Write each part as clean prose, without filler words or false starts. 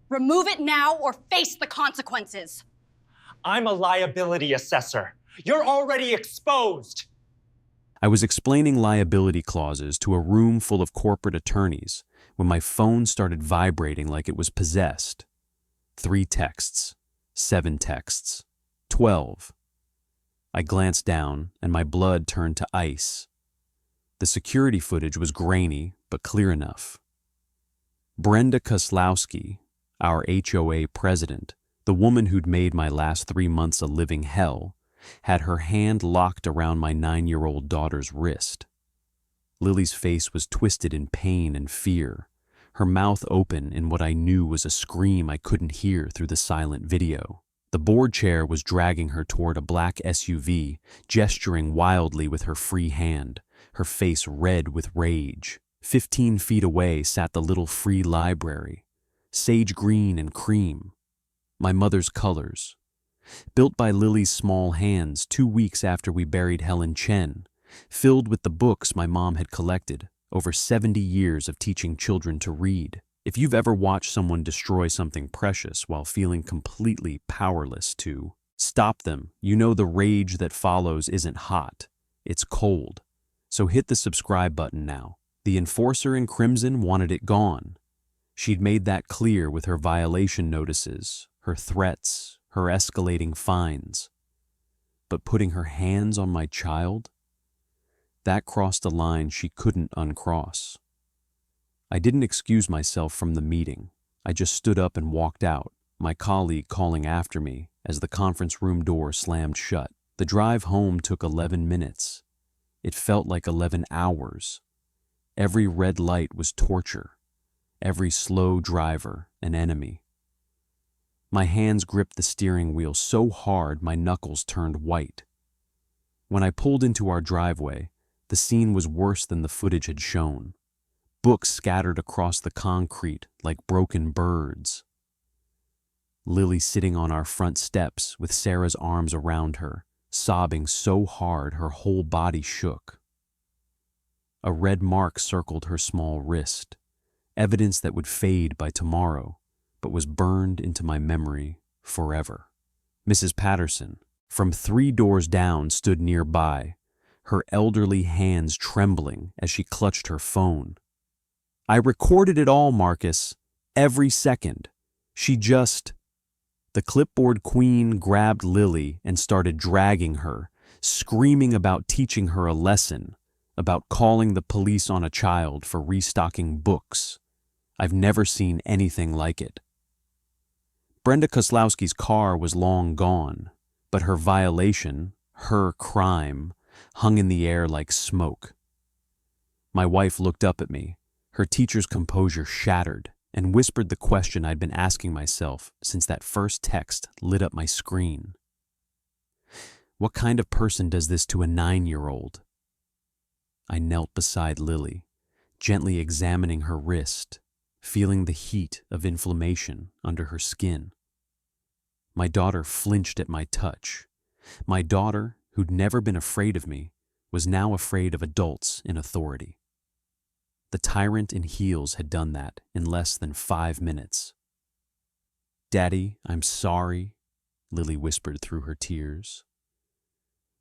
Remove it now or face the consequences. I'm a liability assessor. You're already exposed. I was explaining liability clauses to a room full of corporate attorneys when my phone started vibrating like it was possessed. 3 texts, 7 texts, 12. I glanced down and my blood turned to ice. The security footage was grainy but clear enough. Brenda Koslowski, our HOA president, the woman who'd made my last 3 months a living hell, had her hand locked around my 9-year-old daughter's wrist. Lily's face was twisted in pain and fear, her mouth open in what I knew was a scream I couldn't hear through the silent video. The board chair was dragging her toward a black SUV, gesturing wildly with her free hand, her face red with rage. 15 feet away sat the little free library, sage green and cream, my mother's colors. Built by Lily's small hands 2 weeks after we buried Helen Chen, filled with the books my mom had collected, over 70 years of teaching children to read. If you've ever watched someone destroy something precious while feeling completely powerless to stop them, you know the rage that follows isn't hot, it's cold. So hit the subscribe button now. The enforcer in crimson wanted it gone. She'd made that clear with her violation notices, her threats, her escalating fines. But putting her hands on my child? That crossed a line she couldn't uncross. I didn't excuse myself from the meeting. I just stood up and walked out, my colleague calling after me as the conference room door slammed shut. The drive home took 11 minutes. It felt like 11 hours. Every red light was torture. Every slow driver an enemy. My hands gripped the steering wheel so hard my knuckles turned white. When I pulled into our driveway, the scene was worse than the footage had shown. Books scattered across the concrete like broken birds. Lily sitting on our front steps with Sarah's arms around her, sobbing so hard her whole body shook. A red mark circled her small wrist, evidence that would fade by tomorrow, but was burned into my memory forever. Mrs. Patterson, from 3 doors down, stood nearby, her elderly hands trembling as she clutched her phone. I recorded it all, Marcus, every second. The clipboard queen grabbed Lily and started dragging her, screaming about teaching her a lesson, about calling the police on a child for restocking books. I've never seen anything like it. Brenda Koslowski's car was long gone, but her violation, her crime, hung in the air like smoke. My wife looked up at me, her teacher's composure shattered, and whispered the question I'd been asking myself since that first text lit up my screen. What kind of person does this to a 9-year-old? I knelt beside Lily, gently examining her wrist, feeling the heat of inflammation under her skin. My daughter flinched at my touch. My daughter, who'd never been afraid of me, was now afraid of adults in authority. The tyrant in heels had done that in less than 5 minutes. "Daddy, I'm sorry," Lily whispered through her tears.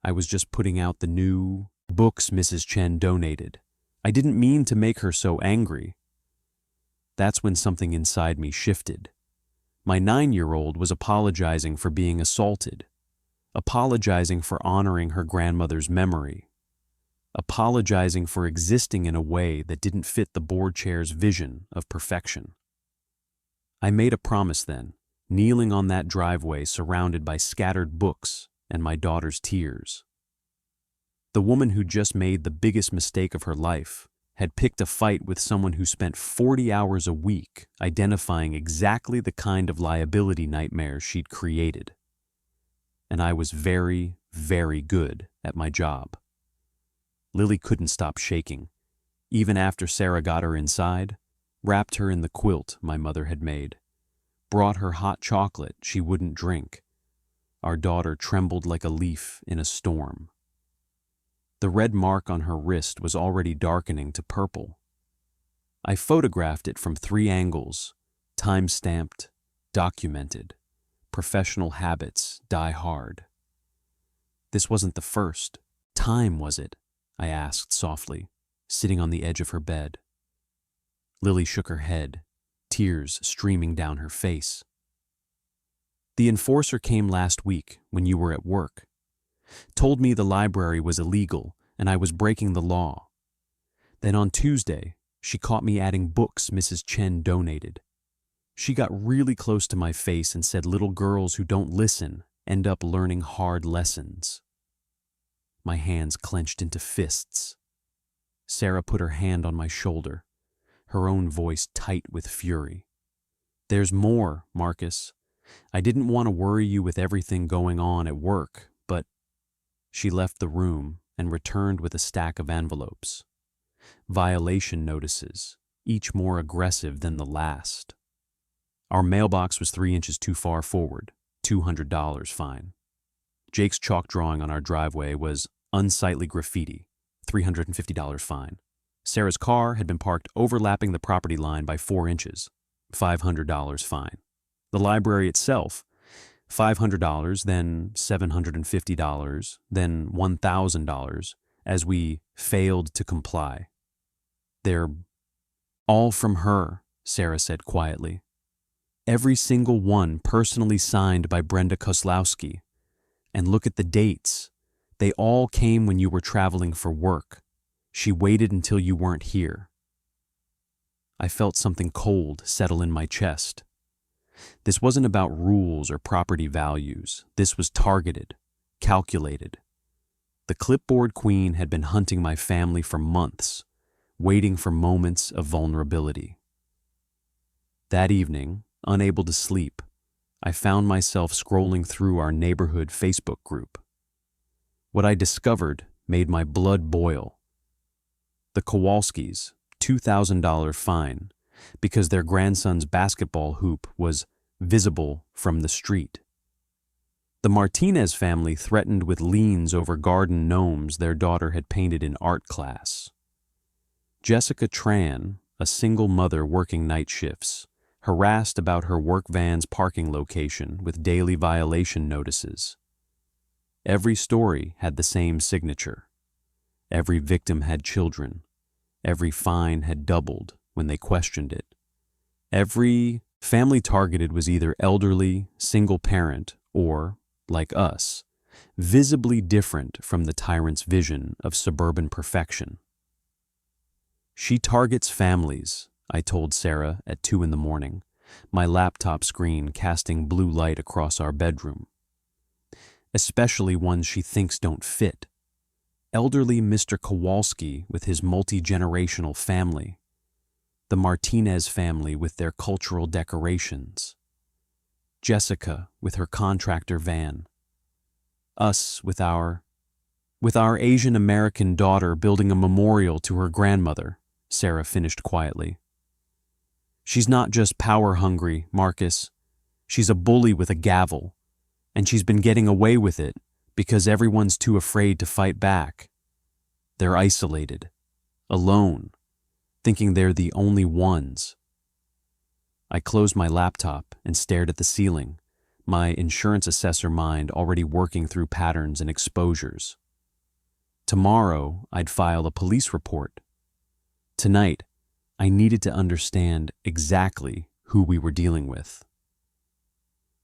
"I was just putting out the new books Mrs. Chen donated. I didn't mean to make her so angry." That's when something inside me shifted. My 9-year-old was apologizing for being assaulted, apologizing for honoring her grandmother's memory, apologizing for existing in a way that didn't fit the board chair's vision of perfection. I made a promise then, kneeling on that driveway surrounded by scattered books and my daughter's tears. The woman who just made the biggest mistake of her life had picked a fight with someone who spent 40 hours a week identifying exactly the kind of liability nightmares she'd created. And I was very, very good at my job. Lily couldn't stop shaking, even after Sarah got her inside, wrapped her in the quilt my mother had made, brought her hot chocolate she wouldn't drink. Our daughter trembled like a leaf in a storm. The red mark on her wrist was already darkening to purple. I photographed it from 3 angles, time-stamped, documented. Professional habits die hard. This wasn't the first. Time, was it? I asked softly, sitting on the edge of her bed. Lily shook her head, tears streaming down her face. The enforcer came last week when you were at work. Told me the library was illegal and I was breaking the law. Then on Tuesday, she caught me adding books Mrs. Chen donated. She got really close to my face and said little girls who don't listen end up learning hard lessons. My hands clenched into fists. Sarah put her hand on my shoulder, her own voice tight with fury. There's more, Marcus. I didn't want to worry you with everything going on at work, but... She left the room and returned with a stack of envelopes. Violation notices, each more aggressive than the last. Our mailbox was 3 inches too far forward, $200 fine. Jake's chalk drawing on our driveway was unsightly graffiti, $350 fine. Sarah's car had been parked overlapping the property line by 4 inches, $500 fine. The library itself, $500, then $750, then $1,000, as we failed to comply. They're all from her, Sarah said quietly. Every single one personally signed by Brenda Kozlowski. And look at the dates. They all came when you were traveling for work. She waited until you weren't here. I felt something cold settle in my chest. This wasn't about rules or property values. This was targeted, calculated. The clipboard queen had been hunting my family for months, waiting for moments of vulnerability. That evening, unable to sleep, I found myself scrolling through our neighborhood Facebook group. What I discovered made my blood boil. The Kowalskis, $2,000 fine because their grandson's basketball hoop was visible from the street. The Martinez family threatened with liens over garden gnomes their daughter had painted in art class. Jessica Tran, a single mother working night shifts, harassed about her work van's parking location with daily violation notices. Every story had the same signature. Every victim had children. Every fine had doubled when they questioned it. Every family targeted was either elderly, single parent, or, like us, visibly different from the tyrant's vision of suburban perfection. She targets families, I told Sarah at 2 a.m, my laptop screen casting blue light across our bedroom. Especially ones she thinks don't fit. Elderly Mr. Kowalski with his multi-generational family. The Martinez family with their cultural decorations. Jessica with her contractor van. Us with our Asian American daughter building a memorial to her grandmother, Sarah finished quietly. She's not just power-hungry, Marcus. She's a bully with a gavel, and she's been getting away with it because everyone's too afraid to fight back. They're isolated, alone, thinking they're the only ones. I closed my laptop and stared at the ceiling, my insurance assessor mind already working through patterns and exposures. Tomorrow, I'd file a police report. Tonight, I needed to understand exactly who we were dealing with.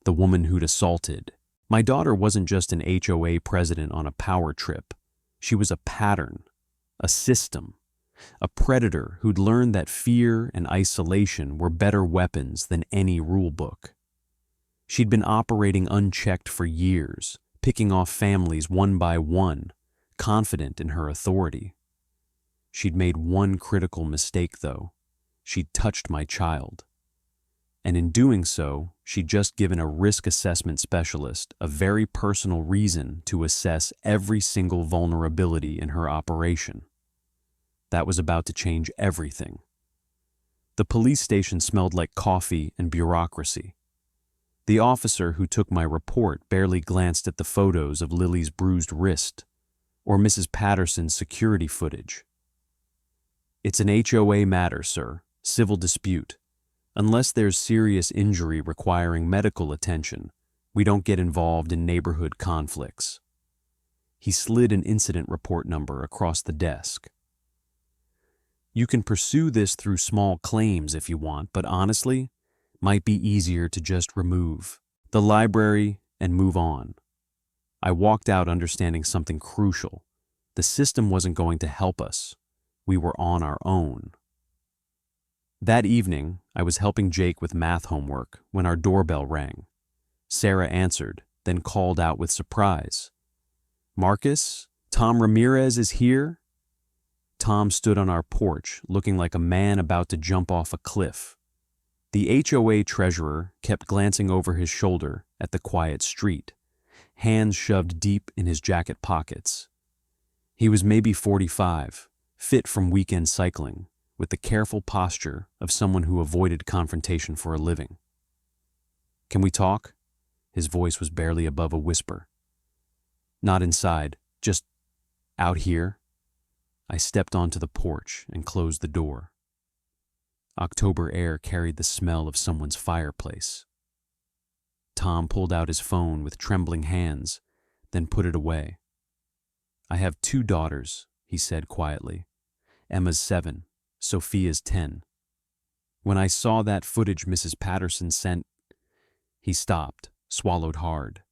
The woman who'd assaulted. My daughter wasn't just an HOA president on a power trip. She was a pattern, a system, a predator who'd learned that fear and isolation were better weapons than any rule book. She'd been operating unchecked for years, picking off families one by one, confident in her authority. She'd made one critical mistake, though. She'd touched my child. And in doing so, she'd just given a risk assessment specialist a very personal reason to assess every single vulnerability in her operation. That was about to change everything. The police station smelled like coffee and bureaucracy. The officer who took my report barely glanced at the photos of Lily's bruised wrist or Mrs. Patterson's security footage. It's an HOA matter, sir. Civil dispute. Unless there's serious injury requiring medical attention, we don't get involved in neighborhood conflicts. He slid an incident report number across the desk. You can pursue this through small claims if you want, but honestly, might be easier to just remove the library and move on. I walked out understanding something crucial. The system wasn't going to help us. We were on our own. That evening, I was helping Jake with math homework when our doorbell rang. Sarah answered, then called out with surprise. "Marcus, Tom Ramirez is here?" Tom stood on our porch, looking like a man about to jump off a cliff. The HOA treasurer kept glancing over his shoulder at the quiet street, hands shoved deep in his jacket pockets. He was maybe 45, fit from weekend cycling, with the careful posture of someone who avoided confrontation for a living. "Can we talk?" His voice was barely above a whisper. "Not inside, just out here." I stepped onto the porch and closed the door. October air carried the smell of someone's fireplace. Tom pulled out his phone with trembling hands, then put it away. "I have 2 daughters," he said quietly. "Emma's 7, Sophia's 10. When I saw that footage Mrs. Patterson sent..." He stopped, swallowed hard.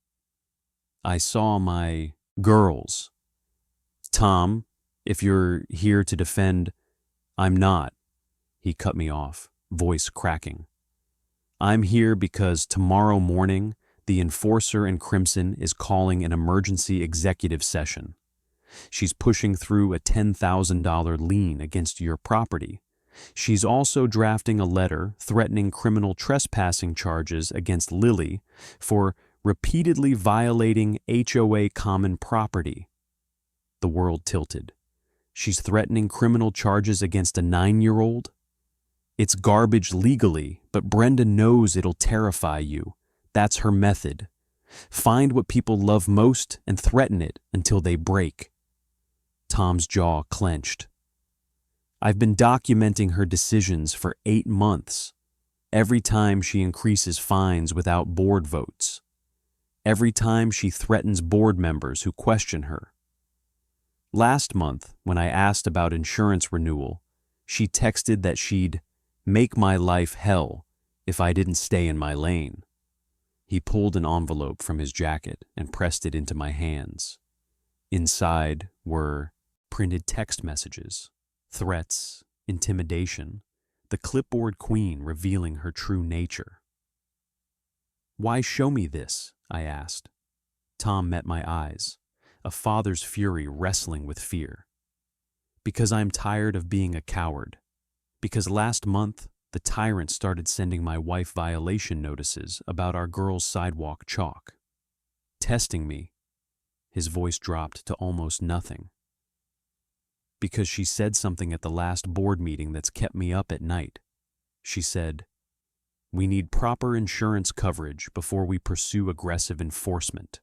"I saw my girls." "Tom, if you're here to defend..." "I'm not." He cut me off, voice cracking. "I'm here because tomorrow morning, the enforcer in Crimson is calling an emergency executive session. She's pushing through a $10,000 lien against your property. She's also drafting a letter threatening criminal trespassing charges against Lily for repeatedly violating HOA common property." The world tilted. She's threatening criminal charges against a 9-year-old? It's garbage legally, but Brenda knows it'll terrify you. That's her method. Find what people love most and threaten it until they break. Tom's jaw clenched. "I've been documenting her decisions for 8 months. Every time she increases fines without board votes. Every time she threatens board members who question her. Last month, when I asked about insurance renewal, she texted that she'd make my life hell if I didn't stay in my lane." He pulled an envelope from his jacket and pressed it into my hands. Inside were printed text messages, threats, intimidation, the clipboard queen revealing her true nature. "Why show me this?" I asked. Tom met my eyes, a father's fury wrestling with fear. "Because I'm tired of being a coward. Because last month, the tyrant started sending my wife violation notices about our girls' sidewalk chalk. Testing me." His voice dropped to almost nothing. "Because she said something at the last board meeting that's kept me up at night. She said, 'We need proper insurance coverage before we pursue aggressive enforcement.'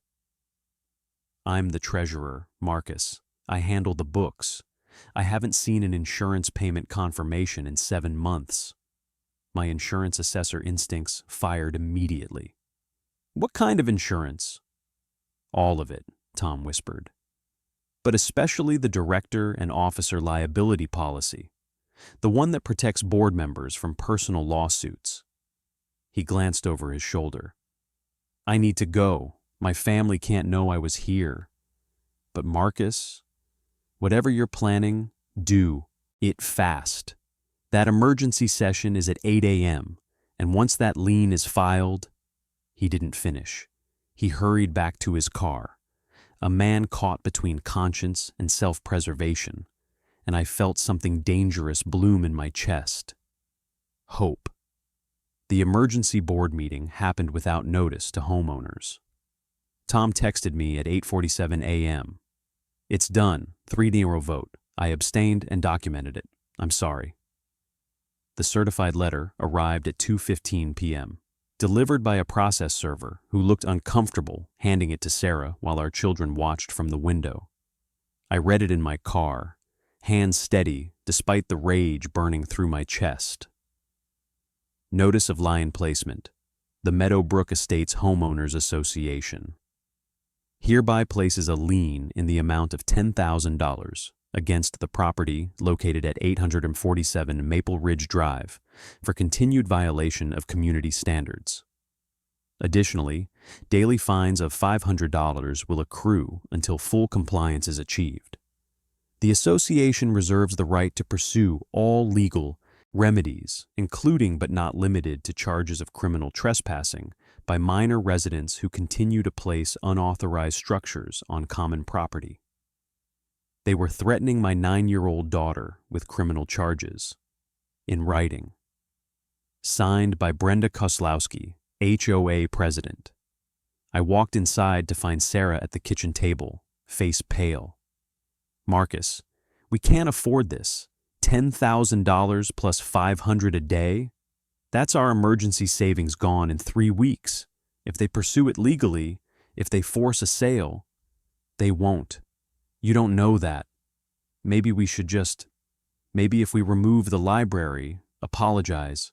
I'm the treasurer, Marcus. I handle the books. I haven't seen an insurance payment confirmation in 7 months. My insurance assessor instincts fired immediately. "What kind of insurance?" "All of it," Tom whispered. "But especially the director and officer liability policy, the one that protects board members from personal lawsuits." He glanced over his shoulder. "I need to go. My family can't know I was here. But Marcus, whatever you're planning, do it fast. That emergency session is at 8 a.m., and once that lien is filed..." He didn't finish. He hurried back to his car, a man caught between conscience and self-preservation, and I felt something dangerous bloom in my chest. Hope. The emergency board meeting happened without notice to homeowners. Tom texted me at 8:47 a.m. "It's done. 3-0 vote. I abstained and documented it. I'm sorry." The certified letter arrived at 2:15 p.m., delivered by a process server who looked uncomfortable handing it to Sarah while our children watched from the window. I read it in my car, hands steady despite the rage burning through my chest. Notice of Lion Placement. The Meadowbrook Estates Homeowners Association hereby places a lien in the amount of $10,000 against the property located at 847 Maple Ridge Drive for continued violation of community standards. Additionally, daily fines of $500 will accrue until full compliance is achieved. The association reserves the right to pursue all legal remedies, including but not limited to charges of criminal trespassing by minor residents who continue to place unauthorized structures on common property. They were threatening my 9-year-old daughter with criminal charges. In writing. Signed by Brenda Koslowski, HOA President. I walked inside to find Sarah at the kitchen table, face pale. Marcus, we can't afford this. $10,000 plus $500 a day? That's our emergency savings gone in 3 weeks. If they pursue it legally, if they force a sale, they won't. You don't know that. Maybe if we remove the library, apologize.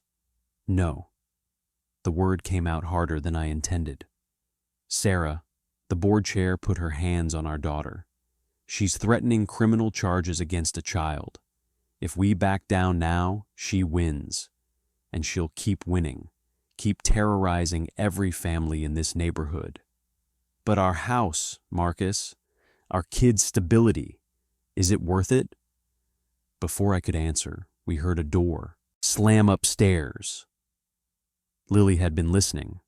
No. The word came out harder than I intended. Sarah, the board chair, put her hands on our daughter. She's threatening criminal charges against a child. If we back down now, she wins. And she'll keep winning, keep terrorizing every family in this neighborhood. But our house, Marcus, our kids' stability, is it worth it? Before I could answer, we heard a door slam upstairs. Lily had been listening.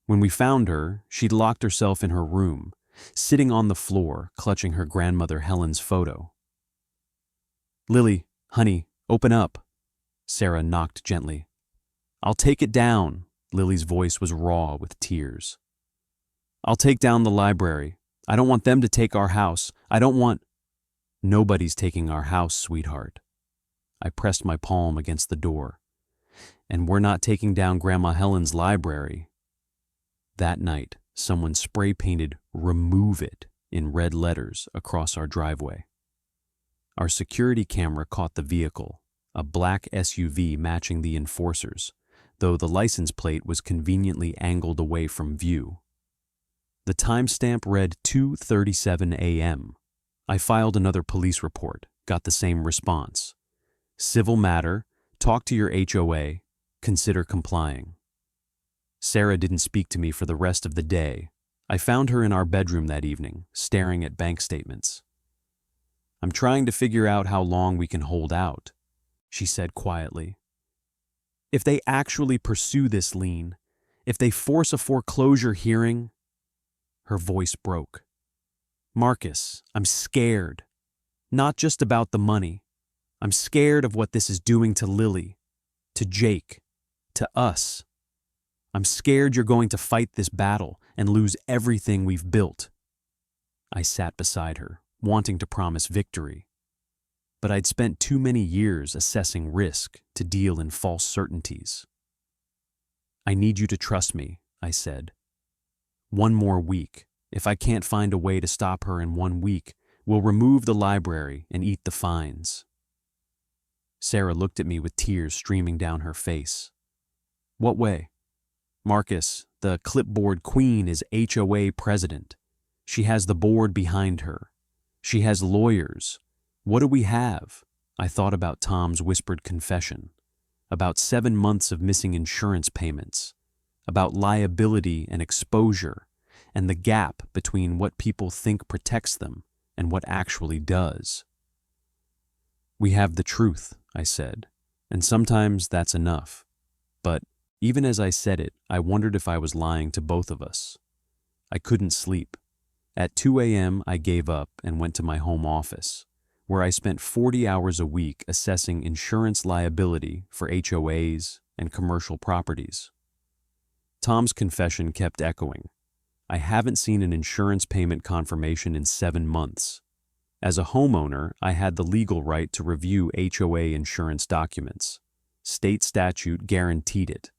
When we found her, she'd locked herself in her room, sitting on the floor, clutching her grandmother Helen's photo. Lily, honey, open up. Sarah knocked gently. I'll take it down. Lily's voice was raw with tears. I'll take down the library. I don't want them to take our house. Nobody's taking our house, sweetheart. I pressed my palm against the door. And we're not taking down Grandma Helen's library. That night, someone spray-painted "Remove it" in red letters across our driveway. Our security camera caught the vehicle, a black SUV matching the enforcers, though the license plate was conveniently angled away from view. The timestamp read 2:37 a.m. I filed another police report, got the same response. Civil matter, talk to your HOA, consider complying. Sarah didn't speak to me for the rest of the day. I found her in our bedroom that evening, staring at bank statements. I'm trying to figure out how long we can hold out, she said quietly. If they actually pursue this lien, if they force a foreclosure hearing, her voice broke. Marcus, I'm scared. Not just about the money. I'm scared of what this is doing to Lily, to Jake, to us. I'm scared you're going to fight this battle and lose everything we've built. I sat beside her, wanting to promise victory. But I'd spent too many years assessing risk to deal in false certainties. I need you to trust me, I said. 1 more week. If I can't find a way to stop her in 1 week, we'll remove the library and eat the fines. Sarah looked at me with tears streaming down her face. What way? Marcus, the clipboard queen, is HOA president. She has the board behind her. She has lawyers. What do we have? I thought about Tom's whispered confession, about 7 months of missing insurance payments, about liability and exposure, and the gap between what people think protects them and what actually does. We have the truth, I said, and sometimes that's enough. But even as I said it, I wondered if I was lying to both of us. I couldn't sleep. At 2 a.m., I gave up and went to my home office, where I spent 40 hours a week assessing insurance liability for HOAs and commercial properties. Tom's confession kept echoing. I haven't seen an insurance payment confirmation in 7 months. As a homeowner, I had the legal right to review HOA insurance documents. State statute guaranteed it.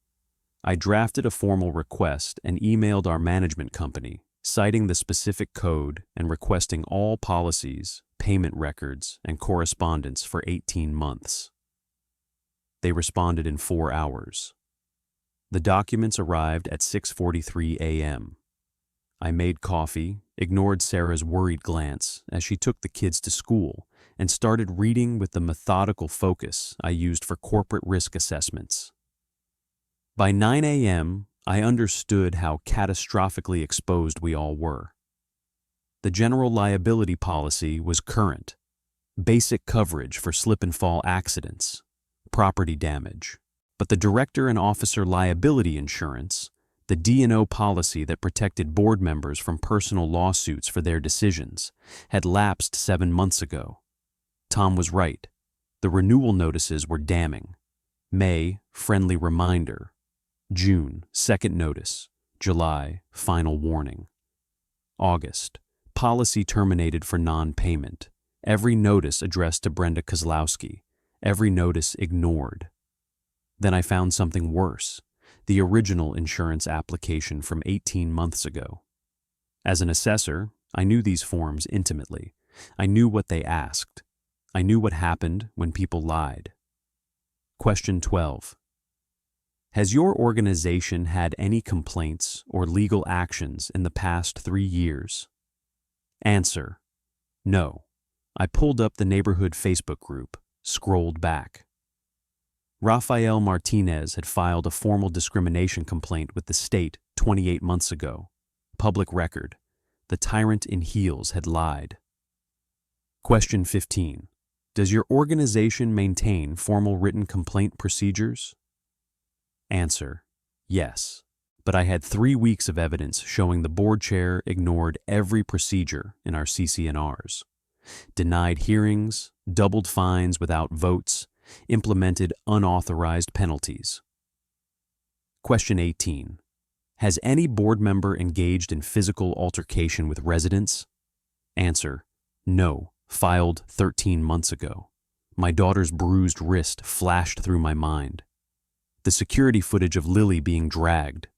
I drafted a formal request and emailed our management company, citing the specific code and requesting all policies, payment records, and correspondence for 18 months. They responded in 4 hours. The documents arrived at 6:43 a.m. I made coffee, ignored Sarah's worried glance as she took the kids to school, and started reading with the methodical focus I used for corporate risk assessments. By 9 a.m., I understood how catastrophically exposed we all were. The general liability policy was current, basic coverage for slip and fall accidents, property damage, but the director and officer liability insurance, the D&O policy that protected board members from personal lawsuits for their decisions, had lapsed 7 months ago. Tom was right. The renewal notices were damning. May, friendly reminder. June, second notice. July, final warning. August, policy terminated for non-payment. Every notice addressed to Brenda Kozlowski. Every notice ignored. Then I found something worse. The original insurance application from 18 months ago. As an assessor, I knew these forms intimately. I knew what they asked. I knew what happened when people lied. Question 12. Has your organization had any complaints or legal actions in the past 3 years? Answer: no. I pulled up the neighborhood Facebook group, scrolled back. Rafael Martinez had filed a formal discrimination complaint with the state 28 months ago. Public record. The tyrant in heels had lied. Question 15. Does your organization maintain formal written complaint procedures? Answer: yes, but I had 3 weeks of evidence showing the board chair ignored every procedure in our CC&Rs. Denied hearings, doubled fines without votes, implemented unauthorized penalties. Question 18. Has any board member engaged in physical altercation with residents? Answer: no, filed 13 months ago. My daughter's bruised wrist flashed through my mind. The security footage of Lily being dragged.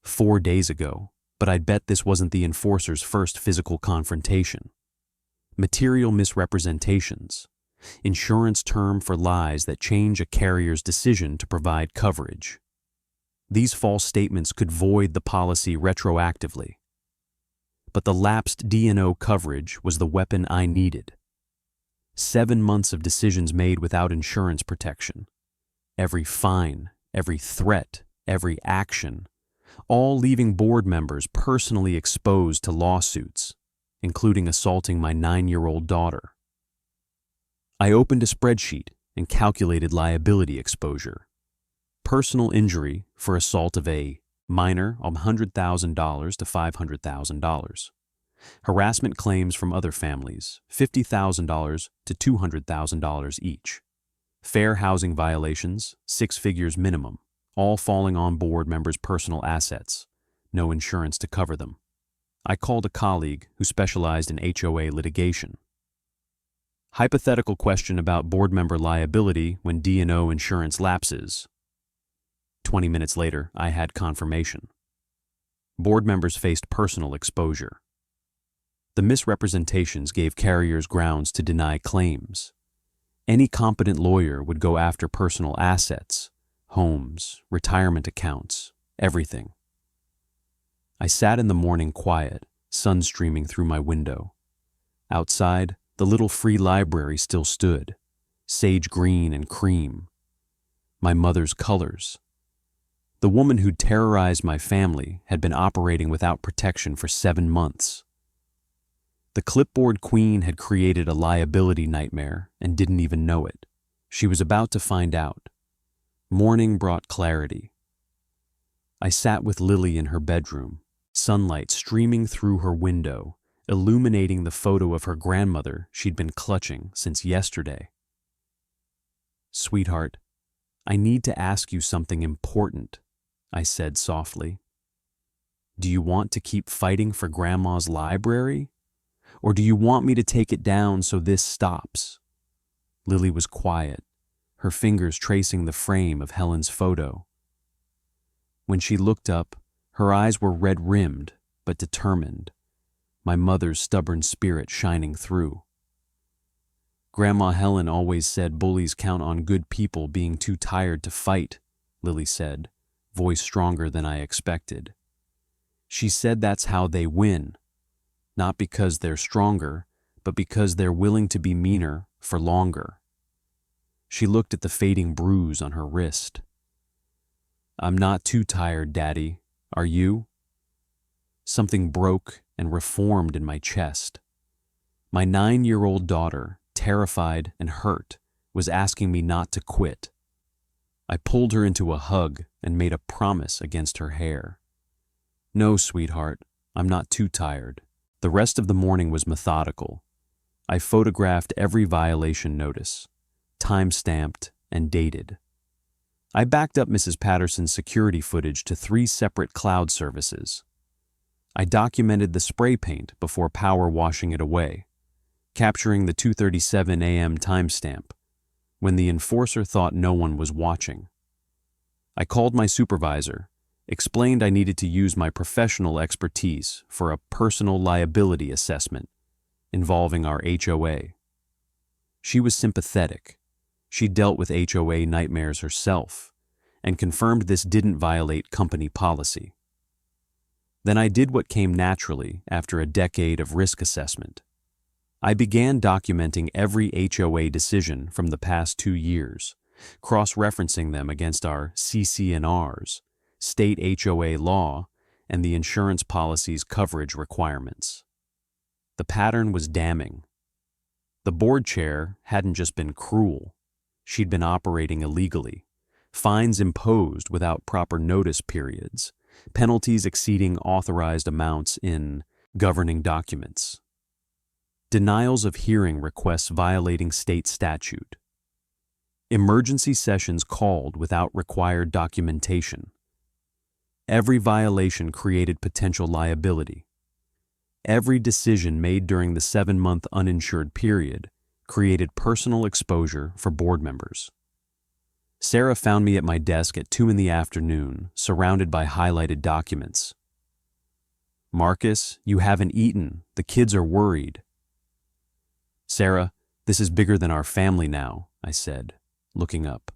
4 days ago, but I'd bet this wasn't the enforcer's first physical confrontation. Material misrepresentations. Insurance term for lies that change a carrier's decision to provide coverage. These false statements could void the policy retroactively. But the lapsed D&O coverage was the weapon I needed. 7 months of decisions made without insurance protection. Every fine, every threat, every action, all leaving board members personally exposed to lawsuits, including assaulting my 9-year-old daughter. I opened a spreadsheet and calculated liability exposure. Personal injury for assault of a minor of $100,000 to $500,000. Harassment claims from other families, $50,000 to $200,000 each. Fair housing violations, 6 figures minimum, all falling on board members' personal assets. No insurance to cover them. I called a colleague who specialized in HOA litigation. Hypothetical question about board member liability when D&O insurance lapses. 20 minutes later, I had confirmation. Board members faced personal exposure. The misrepresentations gave carriers grounds to deny claims. Any competent lawyer would go after personal assets, homes, retirement accounts, everything. I sat in the morning quiet, sun streaming through my window. Outside, the little free library still stood, sage green and cream. My mother's colors. The woman who'd terrorized my family had been operating without protection for 7 months. The clipboard queen had created a liability nightmare and didn't even know it. She was about to find out. Morning brought clarity. I sat with Lily in her bedroom, sunlight streaming through her window, illuminating the photo of her grandmother she'd been clutching since yesterday. "Sweetheart, I need to ask you something important," I said softly. "Do you want to keep fighting for Grandma's library? Or do you want me to take it down so this stops?" Lily was quiet, her fingers tracing the frame of Helen's photo. When she looked up, her eyes were red-rimmed but determined, my mother's stubborn spirit shining through. "Grandma Helen always said bullies count on good people being too tired to fight," Lily said, voice stronger than I expected. She said that's how they win, not because they're stronger, but because they're willing to be meaner for longer. She looked at the fading bruise on her wrist. I'm not too tired, Daddy. Are you? Something broke and reformed in my chest. My 9-year-old daughter, terrified and hurt, was asking me not to quit. I pulled her into a hug and made a promise against her hair. No, sweetheart, I'm not too tired. The rest of the morning was methodical. I photographed every violation notice, time-stamped and dated. I backed up Mrs. Patterson's security footage to 3 separate cloud services. I documented the spray paint before power washing it away, capturing the 2:37 a.m. timestamp, when the enforcer thought no one was watching. I called my supervisor, explained I needed to use my professional expertise for a personal liability assessment involving our HOA. She was sympathetic. She dealt with HOA nightmares herself and confirmed this didn't violate company policy. Then I did what came naturally after a decade of risk assessment. I began documenting every HOA decision from the past 2 years, cross-referencing them against our CC&Rs, state HOA law, and the insurance policy's coverage requirements. The pattern was damning. The board chair hadn't just been cruel. She'd been operating illegally, fines imposed without proper notice periods, penalties exceeding authorized amounts in governing documents, denials of hearing requests violating state statute, emergency sessions called without required documentation. Every violation created potential liability. Every decision made during the 7-month uninsured period created personal exposure for board members. Sarah found me at my desk at 2 p.m, surrounded by highlighted documents. Marcus, you haven't eaten. The kids are worried. Sarah, this is bigger than our family now, I said, looking up.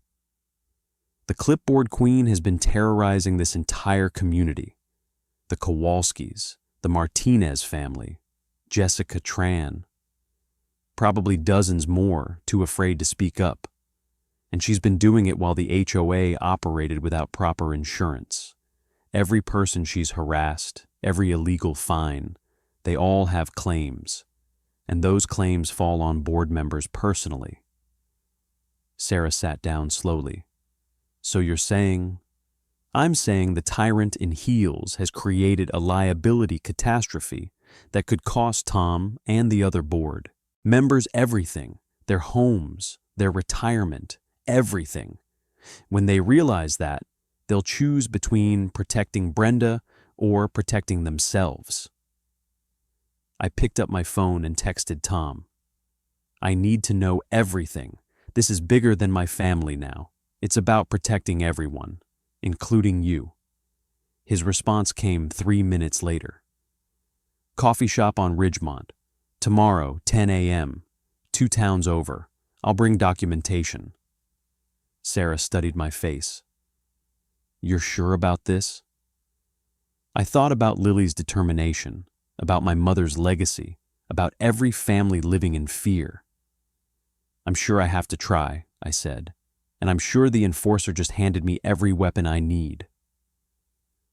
The clipboard queen has been terrorizing this entire community. The Kowalskis, the Martinez family, Jessica Tran, probably dozens more too afraid to speak up. And she's been doing it while the HOA operated without proper insurance. Every person she's harassed, every illegal fine, they all have claims, and those claims fall on board members personally. Sarah sat down slowly. So you're saying? I'm saying the tyrant in heels has created a liability catastrophe that could cost Tom and the other board members everything, their homes, their retirement, everything. When they realize that, they'll choose between protecting Brenda or protecting themselves. I picked up my phone and texted Tom. I need to know everything. This is bigger than my family now. It's about protecting everyone, including you. His response came 3 minutes later. Coffee shop on Ridgemont. Tomorrow, 10 a.m., 2 towns over. I'll bring documentation. Sarah studied my face. You're sure about this? I thought about Lily's determination, about my mother's legacy, about every family living in fear. I'm sure I have to try, I said, and I'm sure the enforcer just handed me every weapon I need.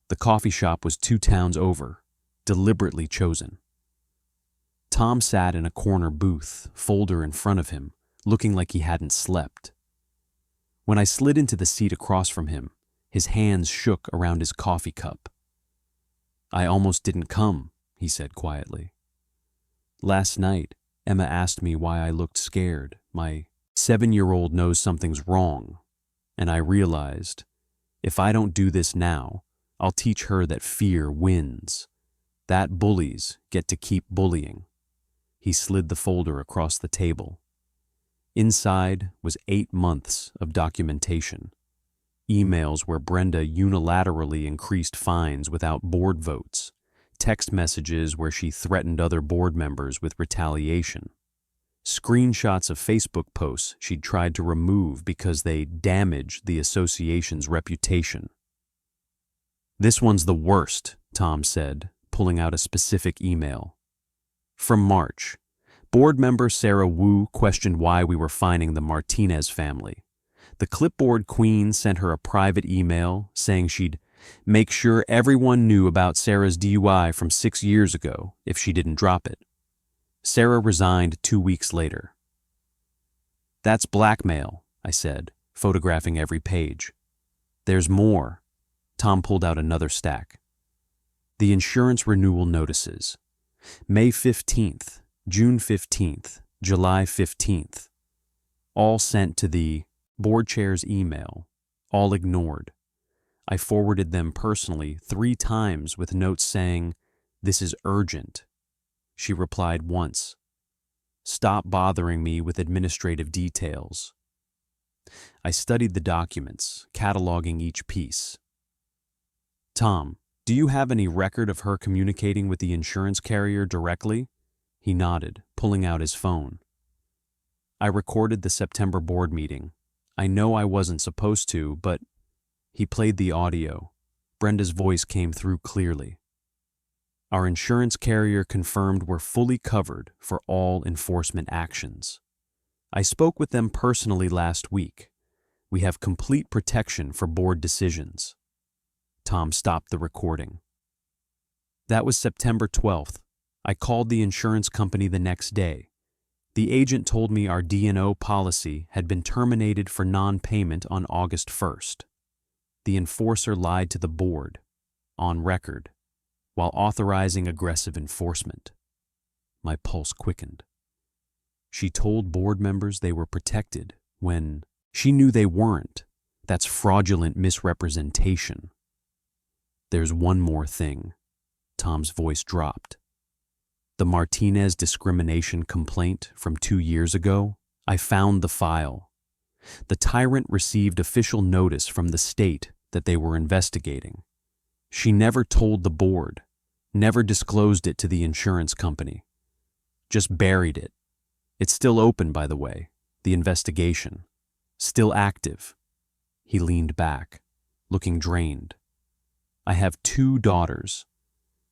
The coffee shop was 2 towns over, deliberately chosen. Tom sat in a corner booth, folder in front of him, looking like he hadn't slept. When I slid into the seat across from him, his hands shook around his coffee cup. I almost didn't come, he said quietly. Last night, Emma asked me why I looked scared. My 7-year-old knows something's wrong, and I realized, if I don't do this now, I'll teach her that fear wins, that bullies get to keep bullying. He slid the folder across the table. Inside was 8 months of documentation. Emails where Brenda unilaterally increased fines without board votes. Text messages where she threatened other board members with retaliation. Screenshots of Facebook posts she'd tried to remove because they damaged the association's reputation. This one's the worst, Tom said, pulling out a specific email. From March, board member Sarah Wu questioned why we were fining the Martinez family. The clipboard queen sent her a private email saying she'd make sure everyone knew about Sarah's DUI from 6 years ago if she didn't drop it. Sarah resigned 2 weeks later. That's blackmail, I said, photographing every page. There's more. Tom pulled out another stack. The insurance renewal notices. May 15th, June 15th, July 15th. All sent to the board chair's email, all ignored. I forwarded them personally 3 times with notes saying, "This is urgent." She replied once, "Stop bothering me with administrative details." I studied the documents, cataloging each piece. Tom, do you have any record of her communicating with the insurance carrier directly? He nodded, pulling out his phone. I recorded the September board meeting. I know I wasn't supposed to, but he played the audio. Brenda's voice came through clearly. Our insurance carrier confirmed we're fully covered for all enforcement actions. I spoke with them personally last week. We have complete protection for board decisions. Tom stopped the recording. That was September 12th. I called the insurance company the next day. The agent told me our D&O policy had been terminated for non-payment on August 1st. The enforcer lied to the board, on record, while authorizing aggressive enforcement. My pulse quickened. She told board members they were protected when she knew they weren't. That's fraudulent misrepresentation. There's one more thing. Tom's voice dropped. The Martinez discrimination complaint from 2 years ago, I found the file. The tyrant received official notice from the state that they were investigating. She never told the board, never disclosed it to the insurance company, just buried it. It's still open, by the way, the investigation. Still active. He leaned back, looking drained. I have 2 daughters.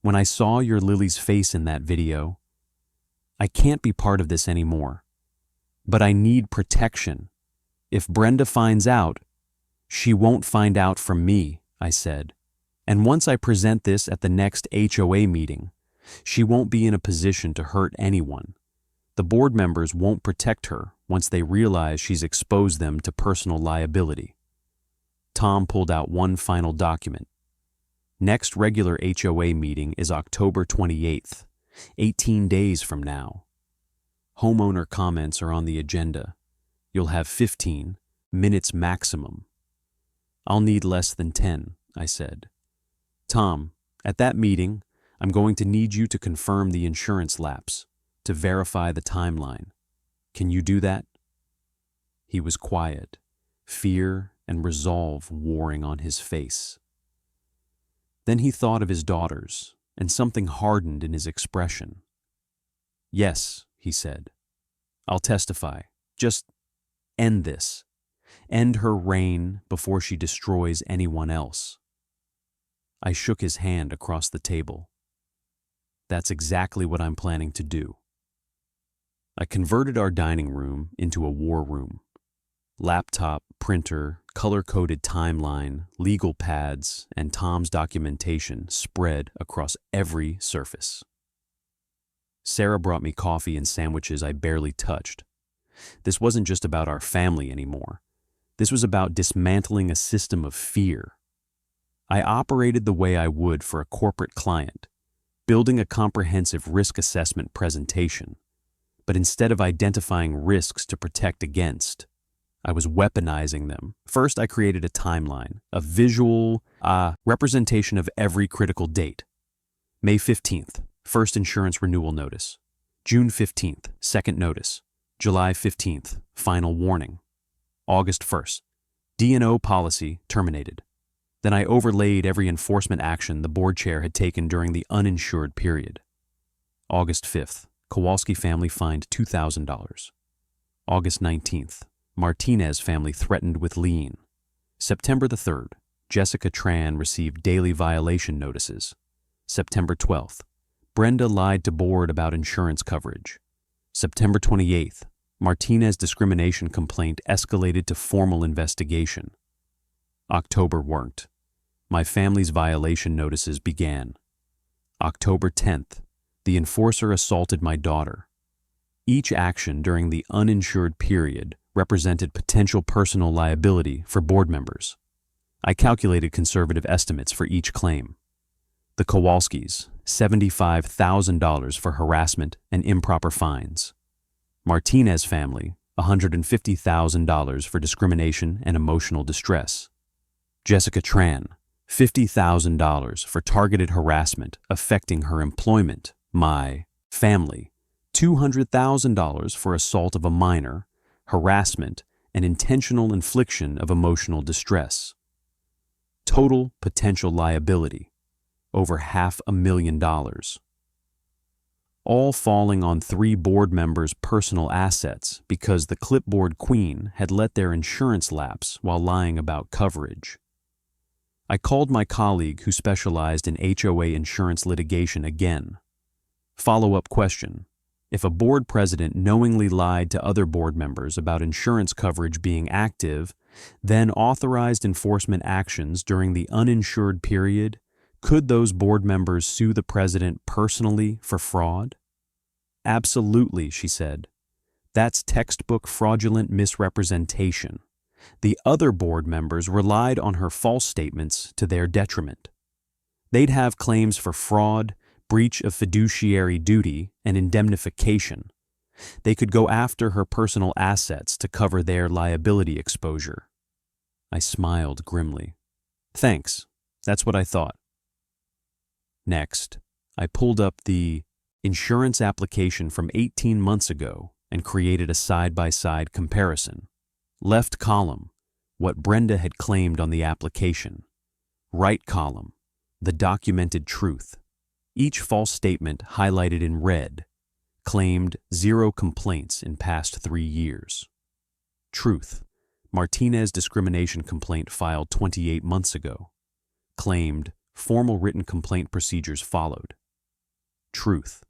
When I saw your Lily's face in that video, I can't be part of this anymore. But I need protection. If Brenda finds out, she won't find out from me, I said. And once I present this at the next HOA meeting, she won't be in a position to hurt anyone. The board members won't protect her once they realize she's exposed them to personal liability. Tom pulled out one final document. Next regular HOA meeting is October 28th, 18 days from now. Homeowner comments are on the agenda. You'll have 15 minutes maximum. I'll need less than 10, I said. Tom, at that meeting, I'm going to need you to confirm the insurance lapse, to verify the timeline. Can you do that? He was quiet, fear and resolve warring on his face. Then he thought of his daughters, and something hardened in his expression. Yes, he said. I'll testify. Just end this. End her reign before she destroys anyone else. I shook his hand across the table. That's exactly what I'm planning to do. I converted our dining room into a war room. Laptop, printer, color-coded timeline, legal pads, and Tom's documentation spread across every surface. Sarah brought me coffee and sandwiches I barely touched. This wasn't just about our family anymore. This was about dismantling a system of fear. I operated the way I would for a corporate client, building a comprehensive risk assessment presentation. But instead of identifying risks to protect against, I was weaponizing them. First, I created a timeline, a visual representation of every critical date. May 15th, first insurance renewal notice. June 15th, second notice. July 15th, final warning. August 1st, D&O policy terminated. Then I overlaid every enforcement action the board chair had taken during the uninsured period. August 5th, Kowalski family fined $2,000. August 19th, Martinez family threatened with lien. September the 3rd, Jessica Tran received daily violation notices. September 12th, Brenda lied to board about insurance coverage. September 28th, Martinez discrimination complaint escalated to formal investigation. October worked. My family's violation notices began. October 10th, the enforcer assaulted my daughter. Each action during the uninsured period represented potential personal liability for board members. I calculated conservative estimates for each claim. The Kowalskis, $75,000 for harassment and improper fines. Martinez family, $150,000 for discrimination and emotional distress. Jessica Tran, $50,000 for targeted harassment affecting her employment. My family, $200,000 for assault of a minor, harassment, and intentional infliction of emotional distress. Total potential liability, over $500,000. All falling on 3 board members' personal assets because the clipboard queen had let their insurance lapse while lying about coverage. I called my colleague who specialized in HOA insurance litigation again. Follow-up question. If a board president knowingly lied to other board members about insurance coverage being active, then authorized enforcement actions during the uninsured period, could those board members sue the president personally for fraud? Absolutely, she said. That's textbook fraudulent misrepresentation. The other board members relied on her false statements to their detriment. They'd have claims for fraud, breach of fiduciary duty, and indemnification. They could go after her personal assets to cover their liability exposure. I smiled grimly. Thanks, that's what I thought. Next, I pulled up the insurance application from 18 months ago and created a side-by-side comparison. Left column, what Brenda had claimed on the application. Right column, the documented truth. Each false statement highlighted in red, claimed 0 complaints in past 3 years. Truth, Martinez discrimination complaint filed 28 months ago. Claimed formal written complaint procedures followed. Truth,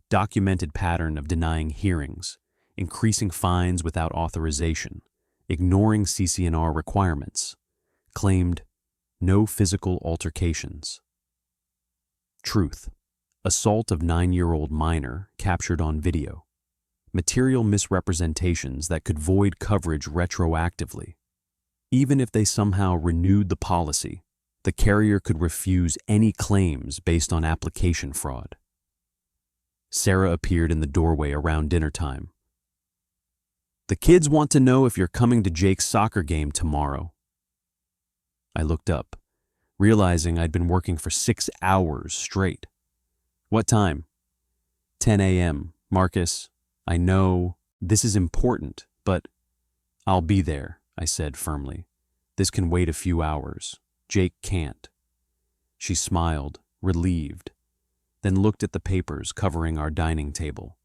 documented pattern of denying hearings, increasing fines without authorization, ignoring CC&R requirements. Claimed no physical altercations. Truth, assault of 9-year-old minor captured on video. Material misrepresentations that could void coverage retroactively. Even if they somehow renewed the policy, the carrier could refuse any claims based on application fraud. Sarah appeared in the doorway around dinner time. The kids want to know if you're coming to Jake's soccer game tomorrow. I looked up, realizing I'd been working for 6 hours straight. What time? 10 a.m. Marcus, I know this is important, but I'll be there, I said firmly. This can wait a few hours. Jake can't. She smiled, relieved, then looked at the papers covering our dining table.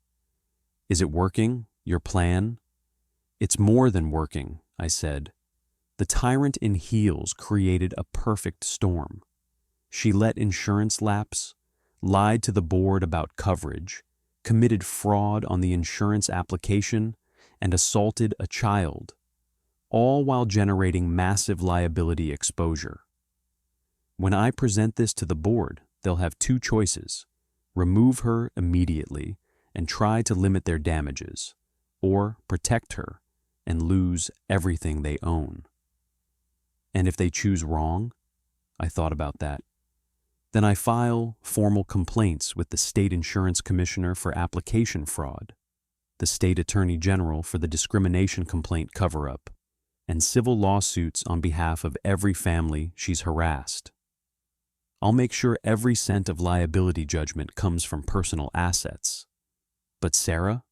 Is it working, your plan? It's more than working, I said. The tyrant in heels created a perfect storm. She let insurance lapse, lied to the board about coverage, committed fraud on the insurance application, and assaulted a child, all while generating massive liability exposure. When I present this to the board, they'll have 2 choices: remove her immediately and try to limit their damages, or protect her and lose everything they own. And if they choose wrong, I thought about that, then I file formal complaints with the State Insurance Commissioner for application fraud, the State Attorney General for the discrimination complaint cover-up, and civil lawsuits on behalf of every family she's harassed. I'll make sure every cent of liability judgment comes from personal assets. But Sarah?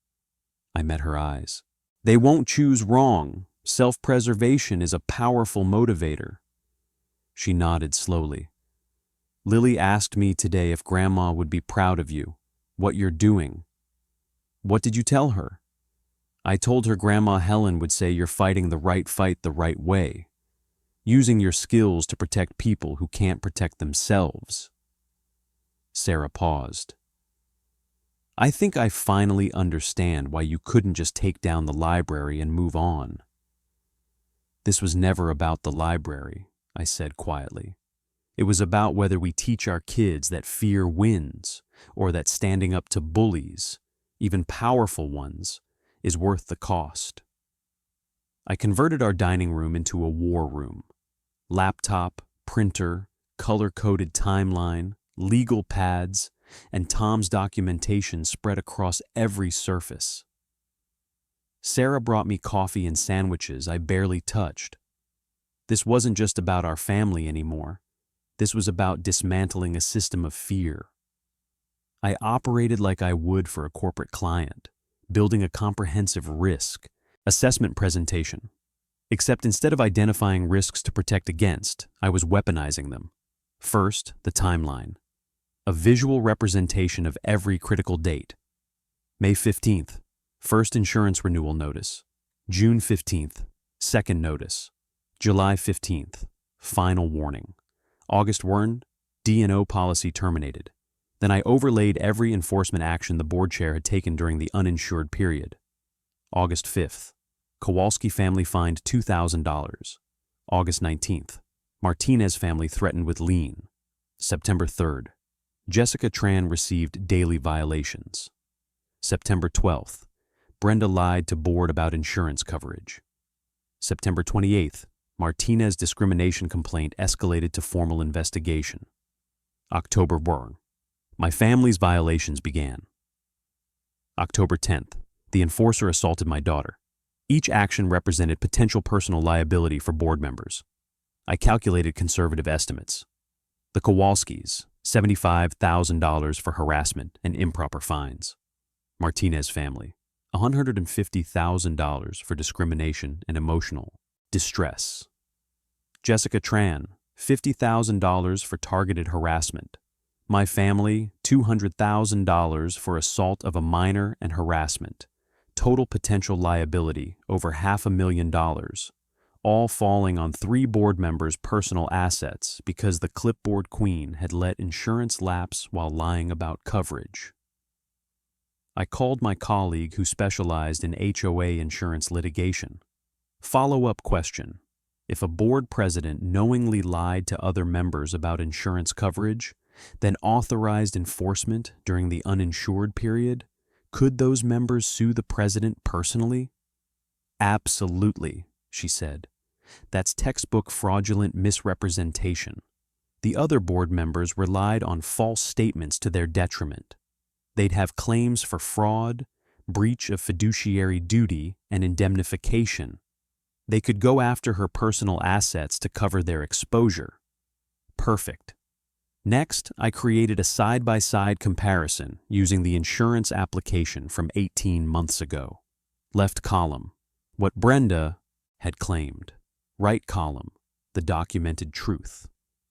I met her eyes. They won't choose wrong. Self-preservation is a powerful motivator. She nodded slowly. Lily asked me today if Grandma would be proud of you, what you're doing. What did you tell her? I told her Grandma Helen would say you're fighting the right fight the right way. using your skills to protect people who can't protect themselves. Sarah paused. I think I finally understand why you couldn't just take down the library and move on. This was never about the library, I said quietly. It was about whether we teach our kids that fear wins, or that standing up to bullies, even powerful ones, is worth the cost. I converted our dining room into a war room. Laptop, printer, color-coded timeline, legal pads, and Tom's documentation spread across every surface. Sarah brought me coffee and sandwiches I barely touched. This wasn't just about our family anymore. This was about dismantling a system of fear. I operated like I would for a corporate client, building a comprehensive risk assessment presentation. Except instead of identifying risks to protect against, I was weaponizing them. First, the timeline. A visual representation of every critical date. May 15th, first insurance renewal notice. June 15th, second notice. July 15th, final warning. August 1, D&O policy terminated. Then I overlaid every enforcement action the board chair had taken during the uninsured period. August 5th, Kowalski family fined $2,000. August 19th, Martinez family threatened with lien. September 3rd, Jessica Tran received daily violations. September 12th, Brenda lied to board about insurance coverage. September 28th, Martinez discrimination complaint escalated to formal investigation. October 1, my family's violations began. October 10th, the enforcer assaulted my daughter. Each action represented potential personal liability for board members. I calculated conservative estimates. The Kowalskis, $75,000 for harassment and improper fines. Martinez family, $150,000 for discrimination and emotional distress. Jessica Tran, $50,000 for targeted harassment. My family, $200,000 for assault of a minor and harassment. Total potential liability over $500,000, all falling on 3 board members' personal assets because the clipboard queen had let insurance lapse while lying about coverage. I called my colleague who specialized in HOA insurance litigation. Follow-up question. If a board president knowingly lied to other members about insurance coverage, then authorized enforcement during the uninsured period, could those members sue the president personally? Absolutely, she said. That's textbook fraudulent misrepresentation. The other board members relied on false statements to their detriment. They'd have claims for fraud, breach of fiduciary duty, and indemnification. They could go after her personal assets to cover their exposure. Perfect. Next, I created a side-by-side comparison using the insurance application from 18 months ago. Left column, what Brenda had claimed. Right column, the documented truth.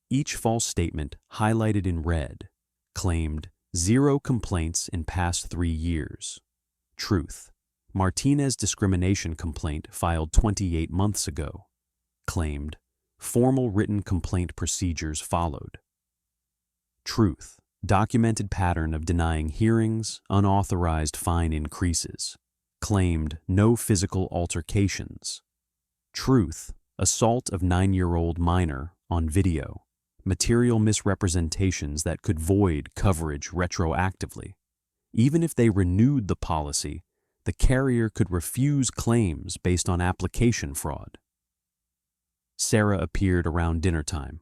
Each false statement highlighted in red claimed 0 complaints in past 3 years. Truth. Martinez discrimination complaint filed 28 months ago. Claimed formal written complaint procedures followed. Truth. Documented pattern of denying hearings, unauthorized fine increases. Claimed no physical altercations. Truth. Assault of 9-year-old minor on video. Material misrepresentations that could void coverage retroactively. Even if they renewed the policy, the carrier could refuse claims based on application fraud. Sarah appeared around dinner time.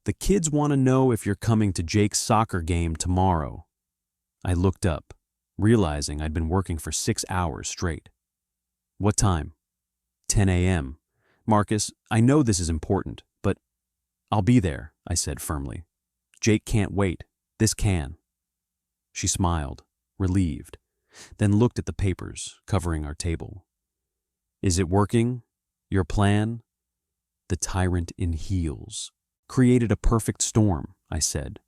The kids want to know if you're coming to Jake's soccer game tomorrow. I looked up, realizing I'd been working for 6 hours straight. What time? 10 a.m. Marcus, I know this is important, but I'll be there, I said firmly. Jake can't wait. This can. She smiled, relieved, then looked at the papers covering our table. Is it working? Your plan? The tyrant in heels. Created a perfect storm, I said.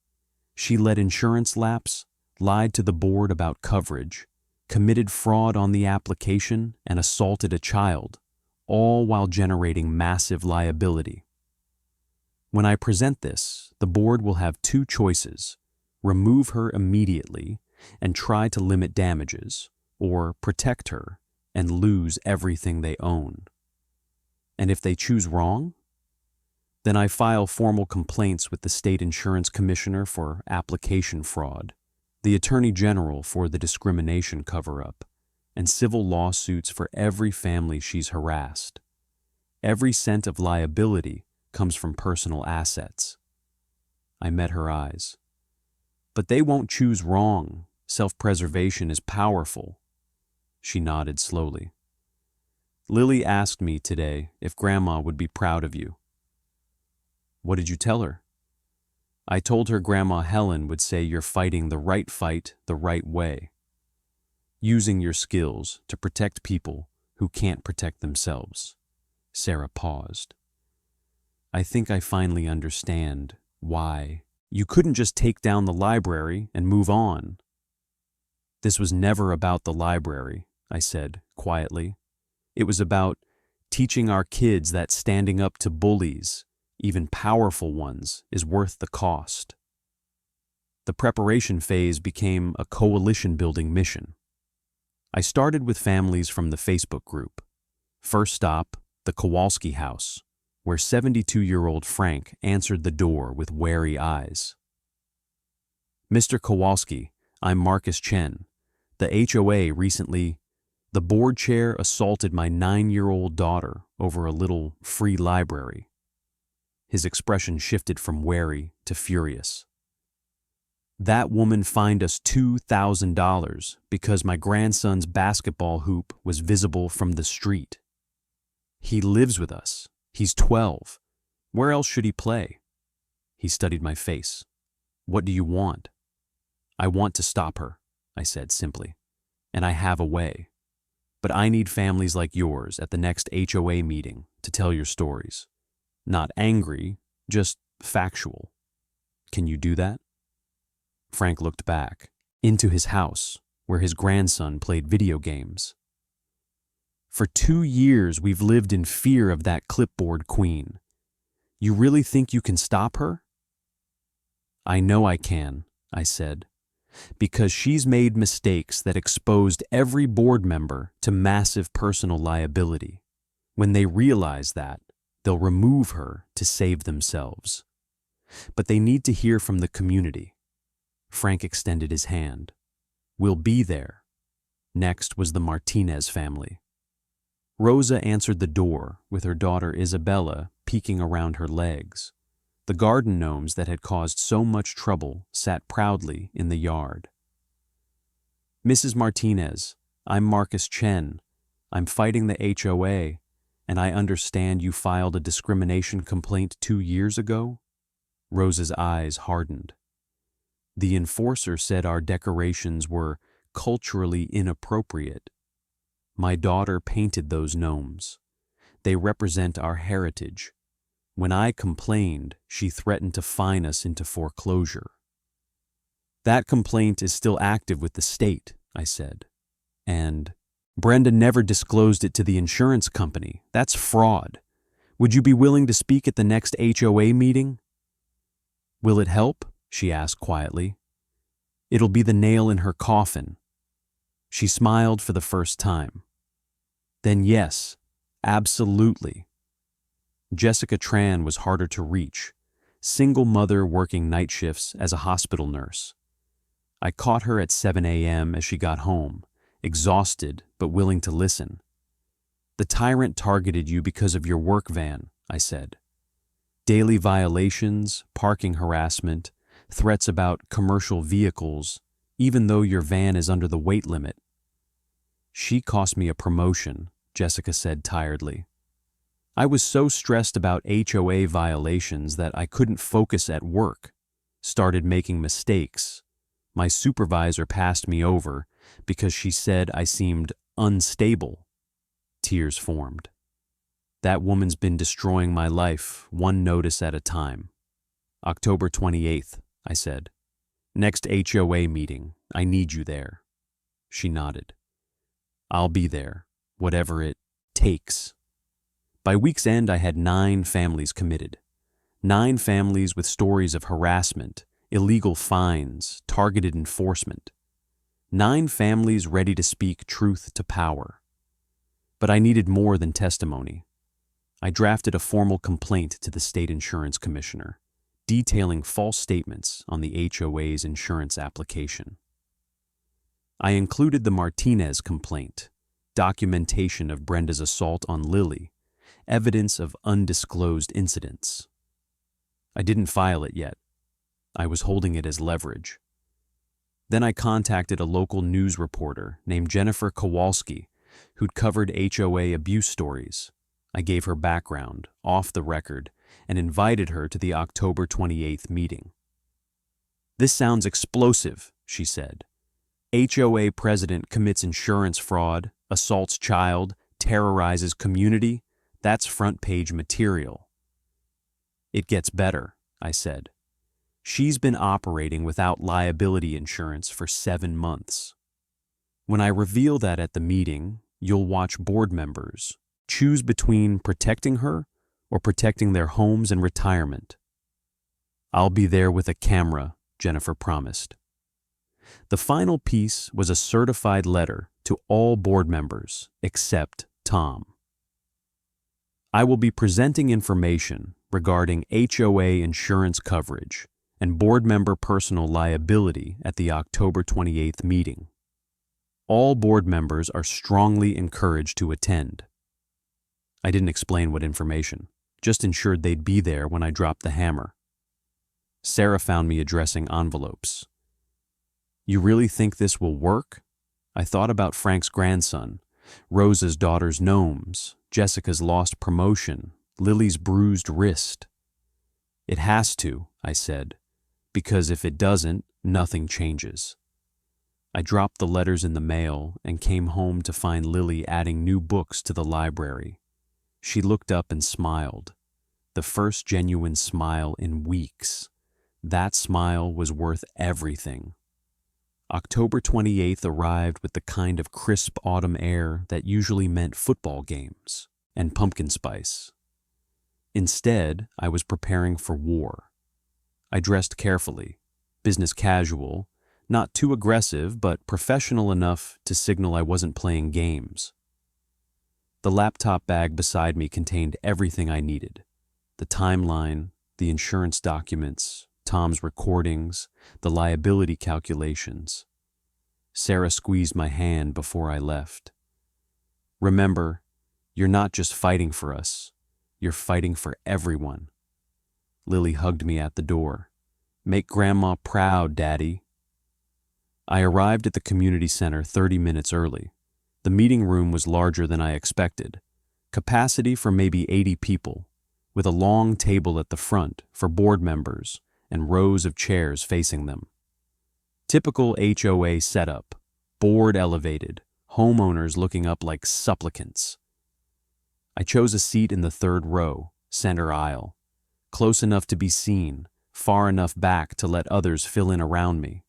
She let insurance lapse, lied to the board about coverage, committed fraud on the application, and assaulted a child, all while generating massive liability. When I present this, the board will have two choices: remove her immediately and try to limit damages, or protect her and lose everything they own. And if they choose wrong, then I file formal complaints with the State Insurance Commissioner for application fraud, the Attorney General for the discrimination cover-up, and civil lawsuits for every family she's harassed. Every cent of liability comes from personal assets. I met her eyes. But they won't choose wrong. Self-preservation is powerful. She nodded slowly. Lily asked me today if Grandma would be proud of you. What did you tell her? I told her Grandma Helen would say you're fighting the right fight the right way, using your skills to protect people who can't protect themselves. Sarah paused. I think I finally understand why. You couldn't just take down the library and move on. This was never about the library, I said quietly. It was about teaching our kids that standing up to bullies, even powerful ones, is worth the cost. The preparation phase became a coalition-building mission. I started with families from the Facebook group. First stop, the Kowalski house, where 72-year-old Frank answered the door with wary eyes. Mr. Kowalski, I'm Marcus Chen. The HOA recently, the board chair assaulted my 9-year-old daughter over a little free library. His expression shifted from wary to furious. That woman fined us $2,000 because my grandson's basketball hoop was visible from the street. He lives with us. He's 12. Where else should he play? He studied my face. What do you want? I want to stop her, I said simply, and I have a way. But I need families like yours at the next HOA meeting to tell your stories. Not angry, just factual. Can you do that? Frank looked back, into his house, where his grandson played video games. For 2 years, we've lived in fear of that clipboard queen. You really think you can stop her? I know I can, I said, because she's made mistakes that exposed every board member to massive personal liability. When they realize that, they'll remove her to save themselves. But they need to hear from the community. Frank extended his hand. We'll be there. Next was the Martinez family. Rosa answered the door with her daughter Isabella peeking around her legs. The garden gnomes that had caused so much trouble sat proudly in the yard. Mrs. Martinez, I'm Marcus Chen. I'm fighting the HOA, and I understand you filed a discrimination complaint 2 years ago? Rosa's eyes hardened. The enforcer said our decorations were culturally inappropriate. My daughter painted those gnomes. They represent our heritage. When I complained, she threatened to fine us into foreclosure. That complaint is still active with the state, I said. And Brenda never disclosed it to the insurance company. That's fraud. Would you be willing to speak at the next HOA meeting? Will it help? She asked quietly. It'll be the nail in her coffin. She smiled for the first time. Then yes, absolutely. Jessica Tran was harder to reach, single mother working night shifts as a hospital nurse. I caught her at 7 a.m. as she got home, exhausted but willing to listen. The tyrant targeted you because of your work van, I said. Daily violations, parking harassment, threats about commercial vehicles, even though your van is under the weight limit. She cost me a promotion, Jessica said tiredly. I was so stressed about HOA violations that I couldn't focus at work, started making mistakes. My supervisor passed me over because she said I seemed unstable. Tears formed. That woman's been destroying my life, one notice at a time. October 28th, I said. Next HOA meeting, I need you there. She nodded. I'll be there, whatever it takes. By week's end, I had 9 families committed. 9 families with stories of harassment, illegal fines, targeted enforcement. 9 families ready to speak truth to power. But I needed more than testimony. I drafted a formal complaint to the state insurance commissioner, detailing false statements on the HOA's insurance application. I included the Martinez complaint, documentation of Brenda's assault on Lily, evidence of undisclosed incidents. I didn't file it yet. I was holding it as leverage. Then I contacted a local news reporter named Jennifer Kowalski, who'd covered HOA abuse stories. I gave her background, off the record, and invited her to the October 28th meeting. "This sounds explosive," she said. "HOA president commits insurance fraud, assaults child, terrorizes community. That's front-page material." "It gets better," I said. "She's been operating without liability insurance for 7 months. When I reveal that at the meeting, you'll watch board members choose between protecting her or protecting their homes and retirement." "I'll be there with a camera," Jennifer promised. The final piece was a certified letter to all board members except Tom. "I will be presenting information regarding HOA insurance coverage and board member personal liability at the October 28th meeting. All board members are strongly encouraged to attend." I didn't explain what information, just ensured they'd be there when I dropped the hammer. Sarah found me addressing envelopes. "You really think this will work?" I thought about Frank's grandson, Rosa's daughter's gnomes, Jessica's lost promotion, Lily's bruised wrist. "It has to," I said, "because if it doesn't, nothing changes." I dropped the letters in the mail and came home to find Lily adding new books to the library. She looked up and smiled, the first genuine smile in weeks. That smile was worth everything. October 28th arrived with the kind of crisp autumn air that usually meant football games and pumpkin spice. Instead, I was preparing for war. I dressed carefully, business casual, not too aggressive, but professional enough to signal I wasn't playing games. The laptop bag beside me contained everything I needed: the timeline, the insurance documents, Tom's recordings, the liability calculations. Sarah squeezed my hand before I left. "Remember, you're not just fighting for us, you're fighting for everyone." Lily hugged me at the door. "Make Grandma proud, Daddy." I arrived at the community center 30 minutes early. The meeting room was larger than I expected, capacity for maybe 80 people, with a long table at the front for board members and rows of chairs facing them. Typical HOA setup, board elevated, homeowners looking up like supplicants. I chose a seat in the 3rd row, center aisle, close enough to be seen, far enough back to let others fill in around me.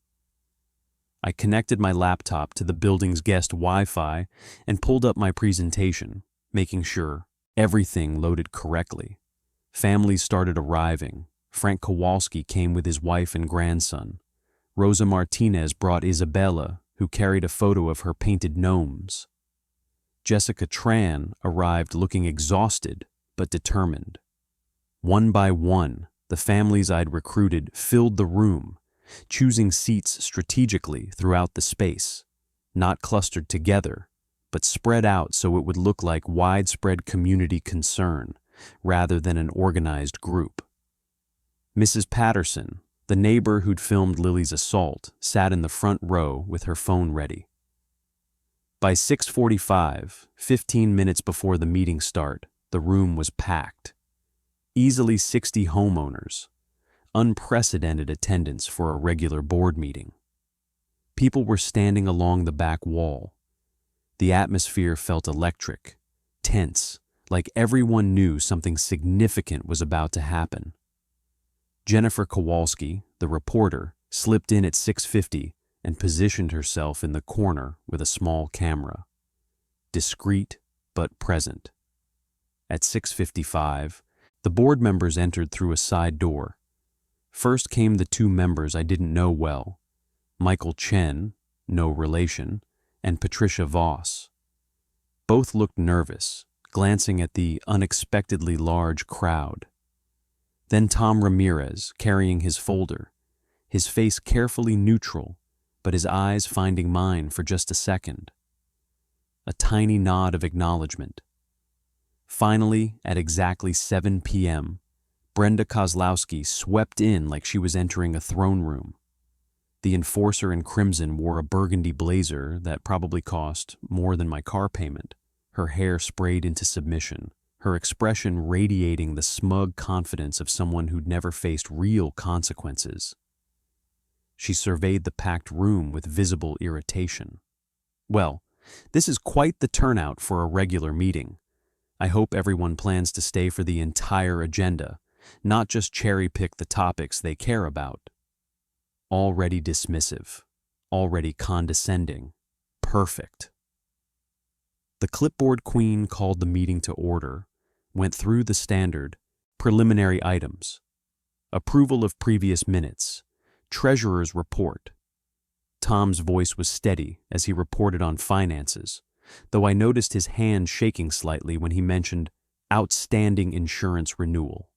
I connected my laptop to the building's guest Wi-Fi and pulled up my presentation, making sure everything loaded correctly. Families started arriving. Frank Kowalski came with his wife and grandson. Rosa Martinez brought Isabella, who carried a photo of her painted gnomes. Jessica Tran arrived looking exhausted but determined. One by one, the families I'd recruited filled the room, choosing seats strategically throughout the space, not clustered together, but spread out so it would look like widespread community concern rather than an organized group. Mrs. Patterson, the neighbor who'd filmed Lily's assault, sat in the front row with her phone ready. By 6:45, 15 minutes before the meeting start, the room was packed. Easily 60 homeowners, unprecedented attendance for a regular board meeting. People were standing along the back wall. The atmosphere felt electric, tense, like everyone knew something significant was about to happen. Jennifer Kowalski, the reporter, slipped in at 6:50 and positioned herself in the corner with a small camera. Discreet but present. At 6:55, the board members entered through a side door. First came the two members I didn't know well, Michael Chen, no relation, and Patricia Voss. Both looked nervous, glancing at the unexpectedly large crowd. Then Tom Ramirez, carrying his folder, his face carefully neutral, but his eyes finding mine for just a second. A tiny nod of acknowledgement. Finally, at exactly 7 p.m., Brenda Kozlowski swept in like she was entering a throne room. The enforcer in crimson wore a burgundy blazer that probably cost more than my car payment, her hair sprayed into submission, her expression radiating the smug confidence of someone who'd never faced real consequences. She surveyed the packed room with visible irritation. Well, this is quite the turnout for a regular meeting. I hope everyone plans to stay for the entire agenda, not just cherry-pick the topics they care about. Already dismissive, already condescending, perfect. The clipboard queen called the meeting to order, went through the standard, preliminary items, approval of previous minutes, treasurer's report. Tom's voice was steady as he reported on finances, though I noticed his hand shaking slightly when he mentioned outstanding insurance renewal.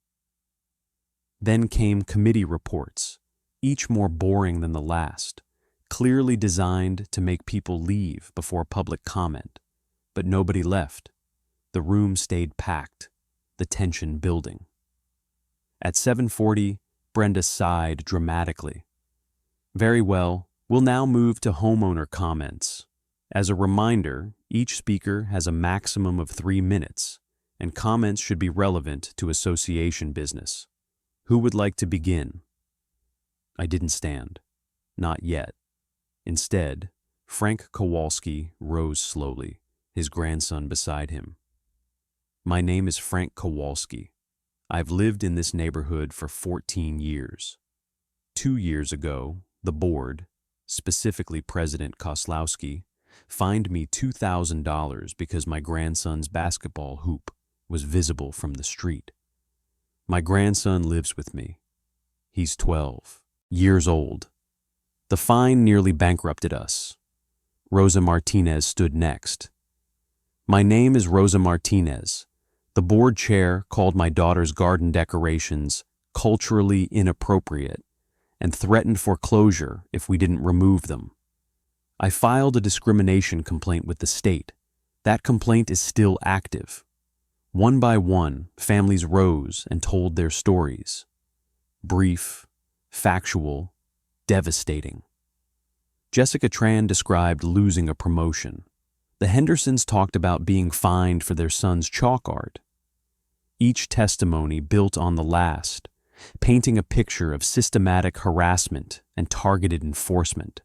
Then came committee reports, each more boring than the last, clearly designed to make people leave before public comment. But nobody left. The room stayed packed, the tension building. At 7:40, Brenda sighed dramatically. Very well, we'll now move to homeowner comments. As a reminder, each speaker has a maximum of 3 minutes, and comments should be relevant to association business. Who would like to begin? I didn't stand. Not yet. Instead, Frank Kowalski rose slowly, his grandson beside him. My name is Frank Kowalski. I've lived in this neighborhood for 14 years. 2 years ago, the board, specifically President Koslowski, fined me $2,000 because my grandson's basketball hoop was visible from the street. My grandson lives with me. He's 12 years old. The fine nearly bankrupted us. Rosa Martinez stood next. My name is Rosa Martinez. The board chair called my daughter's garden decorations culturally inappropriate and threatened foreclosure if we didn't remove them. I filed a discrimination complaint with the state. That complaint is still active. One by one, families rose and told their stories. Brief, factual, devastating. Jessica Tran described losing a promotion. The Hendersons talked about being fined for their son's chalk art. Each testimony built on the last, painting a picture of systematic harassment and targeted enforcement.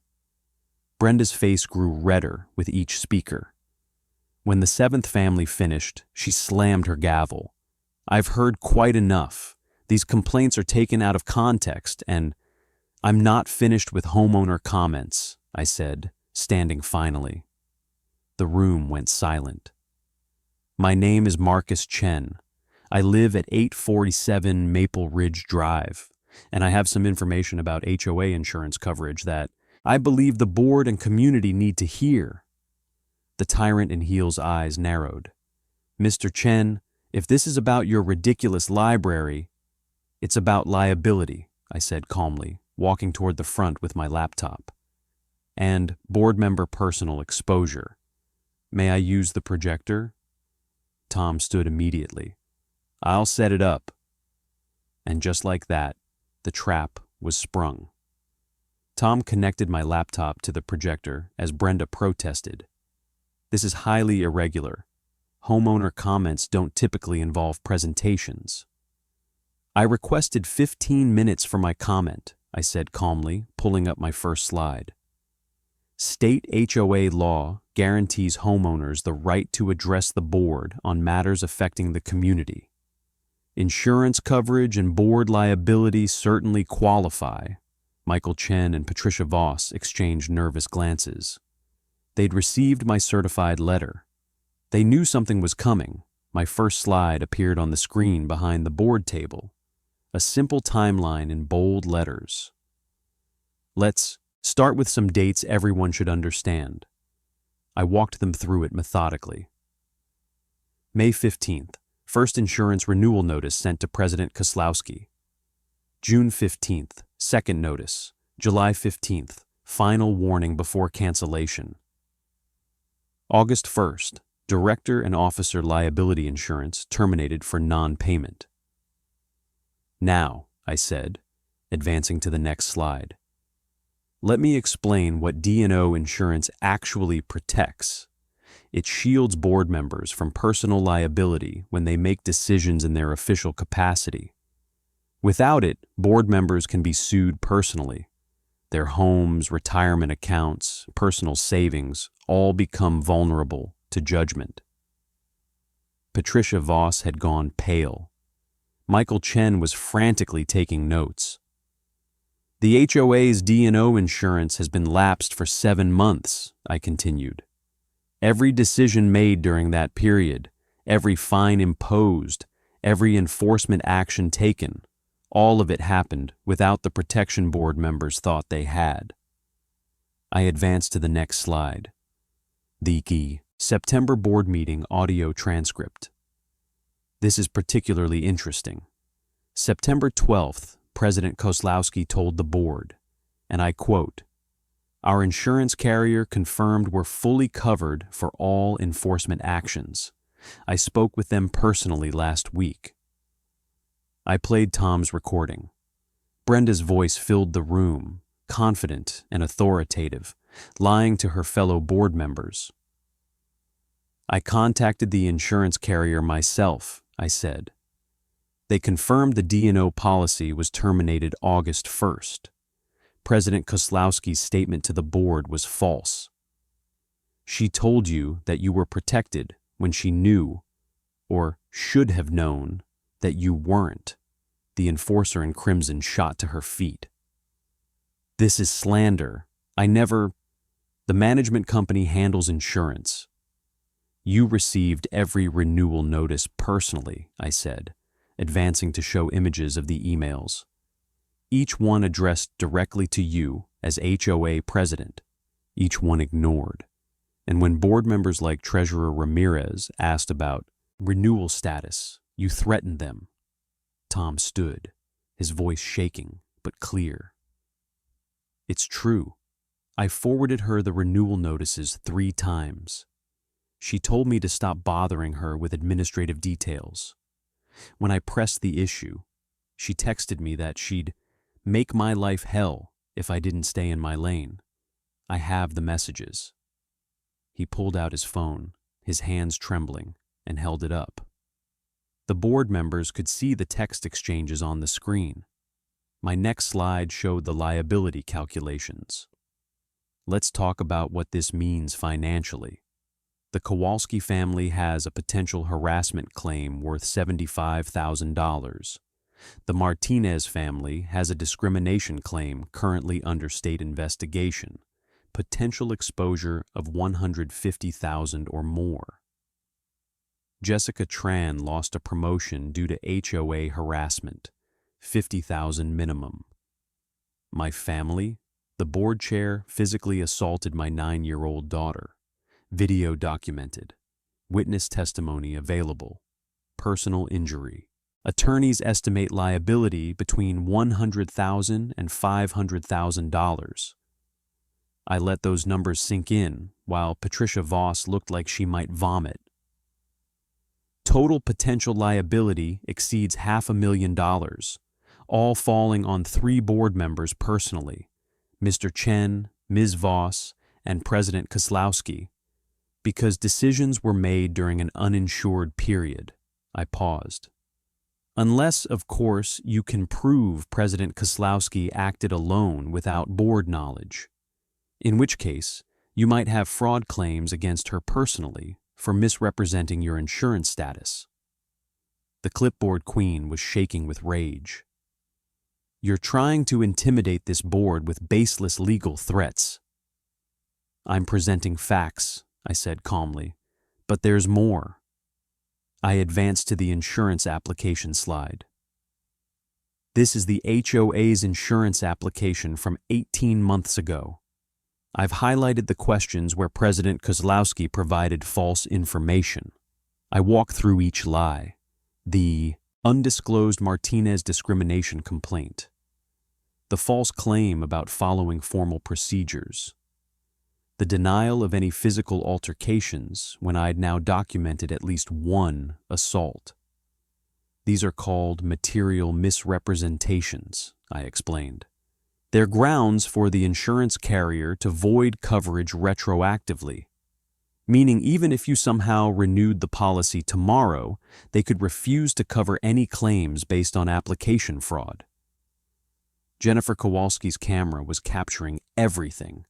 Brenda's face grew redder with each speaker. When the seventh family finished, she slammed her gavel. I've heard quite enough. These complaints are taken out of context, and I'm not finished with homeowner comments, I said, standing finally. The room went silent. My name is Marcus Chen. I live at 847 Maple Ridge Drive, and I have some information about HOA insurance coverage that I believe the board and community need to hear. The tyrant in heel's eyes narrowed. Mr. Chen, if this is about your ridiculous library, it's about liability, I said calmly, walking toward the front with my laptop. And board member personal exposure. May I use the projector? Tom stood immediately. I'll set it up. And just like that, the trap was sprung. Tom connected my laptop to the projector as Brenda protested. This is highly irregular. Homeowner comments don't typically involve presentations. I requested 15 minutes for my comment, I said calmly, pulling up my first slide. State HOA law guarantees homeowners the right to address the board on matters affecting the community. Insurance coverage and board liability certainly qualify. Michael Chen and Patricia Voss exchanged nervous glances. They'd received my certified letter. They knew something was coming, My first slide appeared on the screen behind the board table, a simple timeline in bold letters. Let's start with some dates everyone should understand. I walked them through it methodically. May 15th, first insurance renewal notice sent to President Koslowski. June 15th, second notice. July 15th, final warning before cancellation. August 1st, director and officer liability insurance terminated for non-payment. Now, I said, advancing to the next slide, let me explain what D&O insurance actually protects. It shields board members from personal liability when they make decisions in their official capacity. Without it, board members can be sued personally. Their homes, retirement accounts, personal savings all become vulnerable to judgment. Patricia Voss had gone pale. Michael Chen was frantically taking notes. The HOA's D&O insurance has been lapsed for 7 months, I continued. Every decision made during that period, every fine imposed, every enforcement action taken, all of it happened without the protection board members thought they had. I advanced to the next slide. The September board meeting audio transcript. This is particularly interesting. September 12th, President Koslowski told the board, and I quote, "Our insurance carrier confirmed we're fully covered for all enforcement actions. I spoke with them personally last week." I played Tom's recording. Brenda's voice filled the room, confident and authoritative, lying to her fellow board members. "I contacted the insurance carrier myself," I said. "They confirmed the D&O policy was terminated August 1st. President Koslowski's statement to the board was false. She told you that you were protected when she knew, or should have known, that you weren't." The enforcer in crimson shot to her feet. "This is slander. The management company handles insurance. You received every renewal notice personally," I said, advancing to show images of the emails. Each one addressed directly to you as HOA president. Each one ignored. And when board members like Treasurer Ramirez asked about renewal status, you threatened them. Tom stood, his voice shaking but clear. "It's true. I forwarded her the renewal notices 3 times. She told me to stop bothering her with administrative details. When I pressed the issue, she texted me that she'd make my life hell if I didn't stay in my lane. I have the messages." He pulled out his phone, his hands trembling, and held it up. The board members could see the text exchanges on the screen. My next slide showed the liability calculations. Let's talk about what this means financially. The Kowalski family has a potential harassment claim worth $75,000. The Martinez family has a discrimination claim currently under state investigation, potential exposure of $150,000 or more. Jessica Tran lost a promotion due to HOA harassment, $50,000 minimum. My family, the board chair physically assaulted my 9-year-old daughter. Video documented. Witness testimony available. Personal injury. Attorneys estimate liability between $100,000 and $500,000. I let those numbers sink in while Patricia Voss looked like she might vomit. Total potential liability exceeds $500,000, all falling on 3 board members personally, Mr. Chen, Ms. Voss, and President Koslowski, because decisions were made during an uninsured period. I paused. Unless, of course, you can prove President Koslowski acted alone without board knowledge, in which case you might have fraud claims against her personally for misrepresenting your insurance status. The clipboard queen was shaking with rage. "You're trying to intimidate this board with baseless legal threats." "I'm presenting facts," I said calmly, "but there's more." I advanced to the insurance application slide. This is the HOA's insurance application from 18 months ago. I've highlighted the questions where President Kozlowski provided false information. I walk through each lie. The undisclosed Martinez discrimination complaint. The false claim about following formal procedures. The denial of any physical altercations when I'd now documented at least one assault. These are called material misrepresentations, I explained. They're grounds for the insurance carrier to void coverage retroactively, meaning even if you somehow renewed the policy tomorrow, they could refuse to cover any claims based on application fraud. Jennifer Kowalski's camera was capturing everything.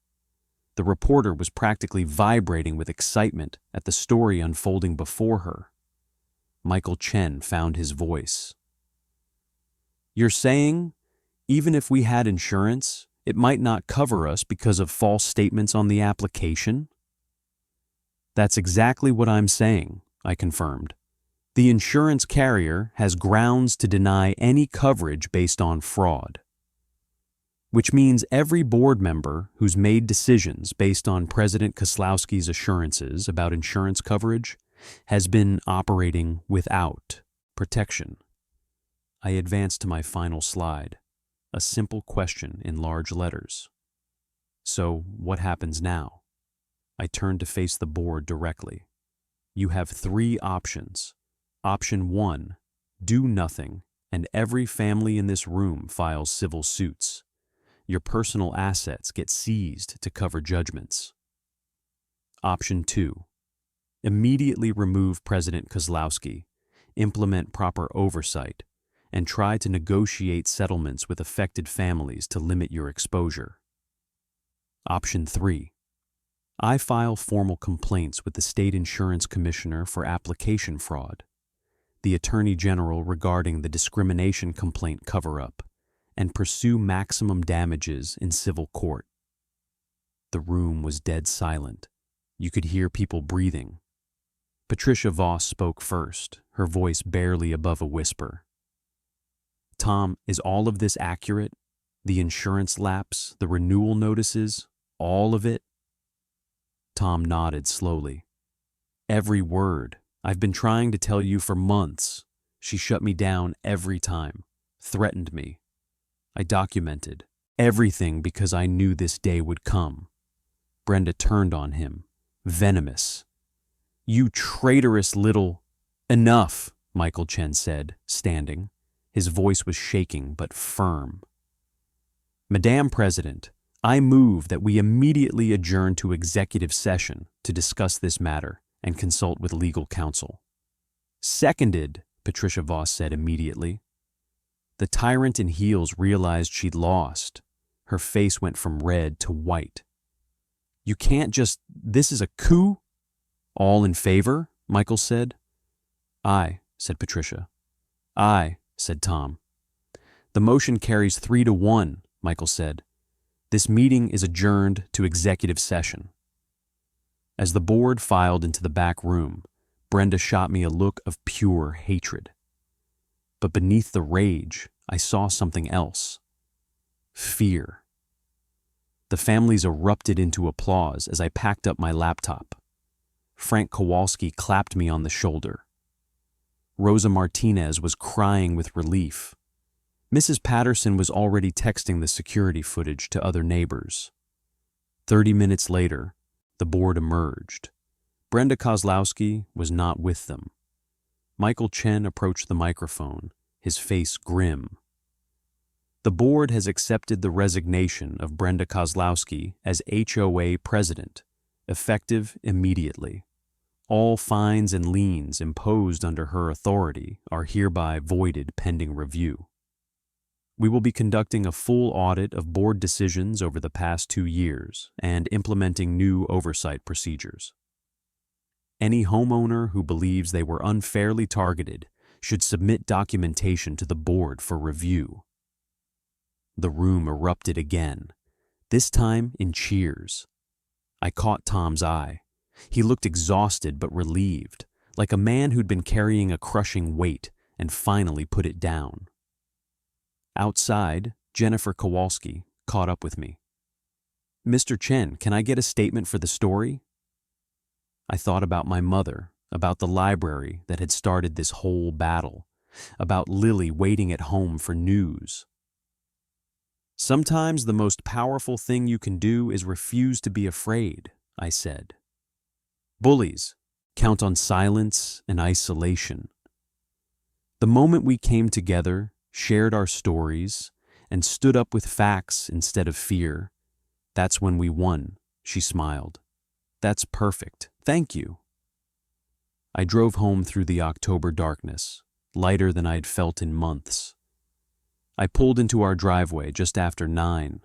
The reporter was practically vibrating with excitement at the story unfolding before her. Michael Chen found his voice. You're saying, even if we had insurance, it might not cover us because of false statements on the application? That's exactly what I'm saying, I confirmed. The insurance carrier has grounds to deny any coverage based on fraud. Which means every board member who's made decisions based on President Kozlowski's assurances about insurance coverage has been operating without protection. I advanced to my final slide, a simple question in large letters. So, what happens now? I turned to face the board directly. You have 3 options. Option 1, do nothing, and every family in this room files civil suits. Your personal assets get seized to cover judgments. Option 2, immediately remove President Kozlowski, implement proper oversight, and try to negotiate settlements with affected families to limit your exposure. Option 3, I file formal complaints with the State Insurance Commissioner for application fraud, the Attorney General regarding the discrimination complaint cover-up, and pursue maximum damages in civil court. The room was dead silent. You could hear people breathing. Patricia Voss spoke first, her voice barely above a whisper. Tom, is all of this accurate? The insurance lapse, the renewal notices, all of it? Tom nodded slowly. Every word. I've been trying to tell you for months. She shut me down every time, threatened me. I documented everything because I knew this day would come. Brenda turned on him, venomous. You traitorous little... Enough, Michael Chen said, standing. His voice was shaking but firm. Madam President, I move that we immediately adjourn to executive session to discuss this matter and consult with legal counsel. Seconded, Patricia Voss said immediately. The tyrant in heels realized she'd lost. Her face went from red to white. You can't just... This is a coup? All in favor? Michael said. Aye, said Patricia. Aye, said Tom. The motion carries 3-1, Michael said. This meeting is adjourned to executive session. As the board filed into the back room, Brenda shot me a look of pure hatred. But beneath the rage, I saw something else. Fear. The families erupted into applause as I packed up my laptop. Frank Kowalski clapped me on the shoulder. Rosa Martinez was crying with relief. Mrs. Patterson was already texting the security footage to other neighbors. 30 minutes later, the board emerged. Brenda Kozlowski was not with them. Michael Chen approached the microphone, his face grim. The board has accepted the resignation of Brenda Kozlowski as HOA president, effective immediately. All fines and liens imposed under her authority are hereby voided pending review. We will be conducting a full audit of board decisions over the past 2 years and implementing new oversight procedures. Any homeowner who believes they were unfairly targeted should submit documentation to the board for review. The room erupted again, this time in cheers. I caught Tom's eye. He looked exhausted but relieved, like a man who'd been carrying a crushing weight and finally put it down. Outside, Jennifer Kowalski caught up with me. "Mr. Chen, can I get a statement for the story?" I thought about my mother, about the library that had started this whole battle, about Lily waiting at home for news. "Sometimes the most powerful thing you can do is refuse to be afraid," I said. "Bullies count on silence and isolation. The moment we came together, shared our stories, and stood up with facts instead of fear, that's when we won," she smiled. "That's perfect. Thank you." I drove home through the October darkness, lighter than I'd felt in months. I pulled into our driveway just after 9.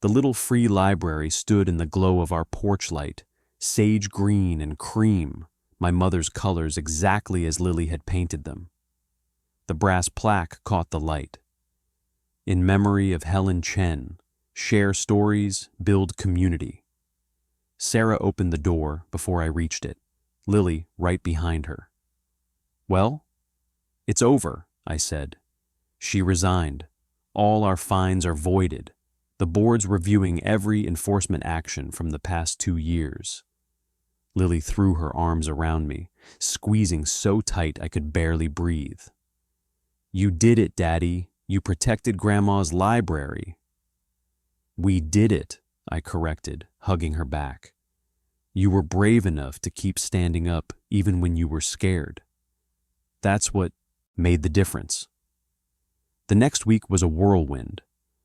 The little free library stood in the glow of our porch light, sage green and cream, my mother's colors exactly as Lily had painted them. The brass plaque caught the light. "In memory of Helen Chen, share stories, build community." Sarah opened the door before I reached it, Lily right behind her. "Well?" "It's over," I said. She resigned. "All our fines are voided. The board's reviewing every enforcement action from the past 2 years. Lily threw her arms around me, squeezing so tight I could barely breathe. "You did it, Daddy. You protected Grandma's library." "We did it," I corrected, hugging her back. "You were brave enough to keep standing up even when you were scared. That's what made the difference." The next week was a whirlwind.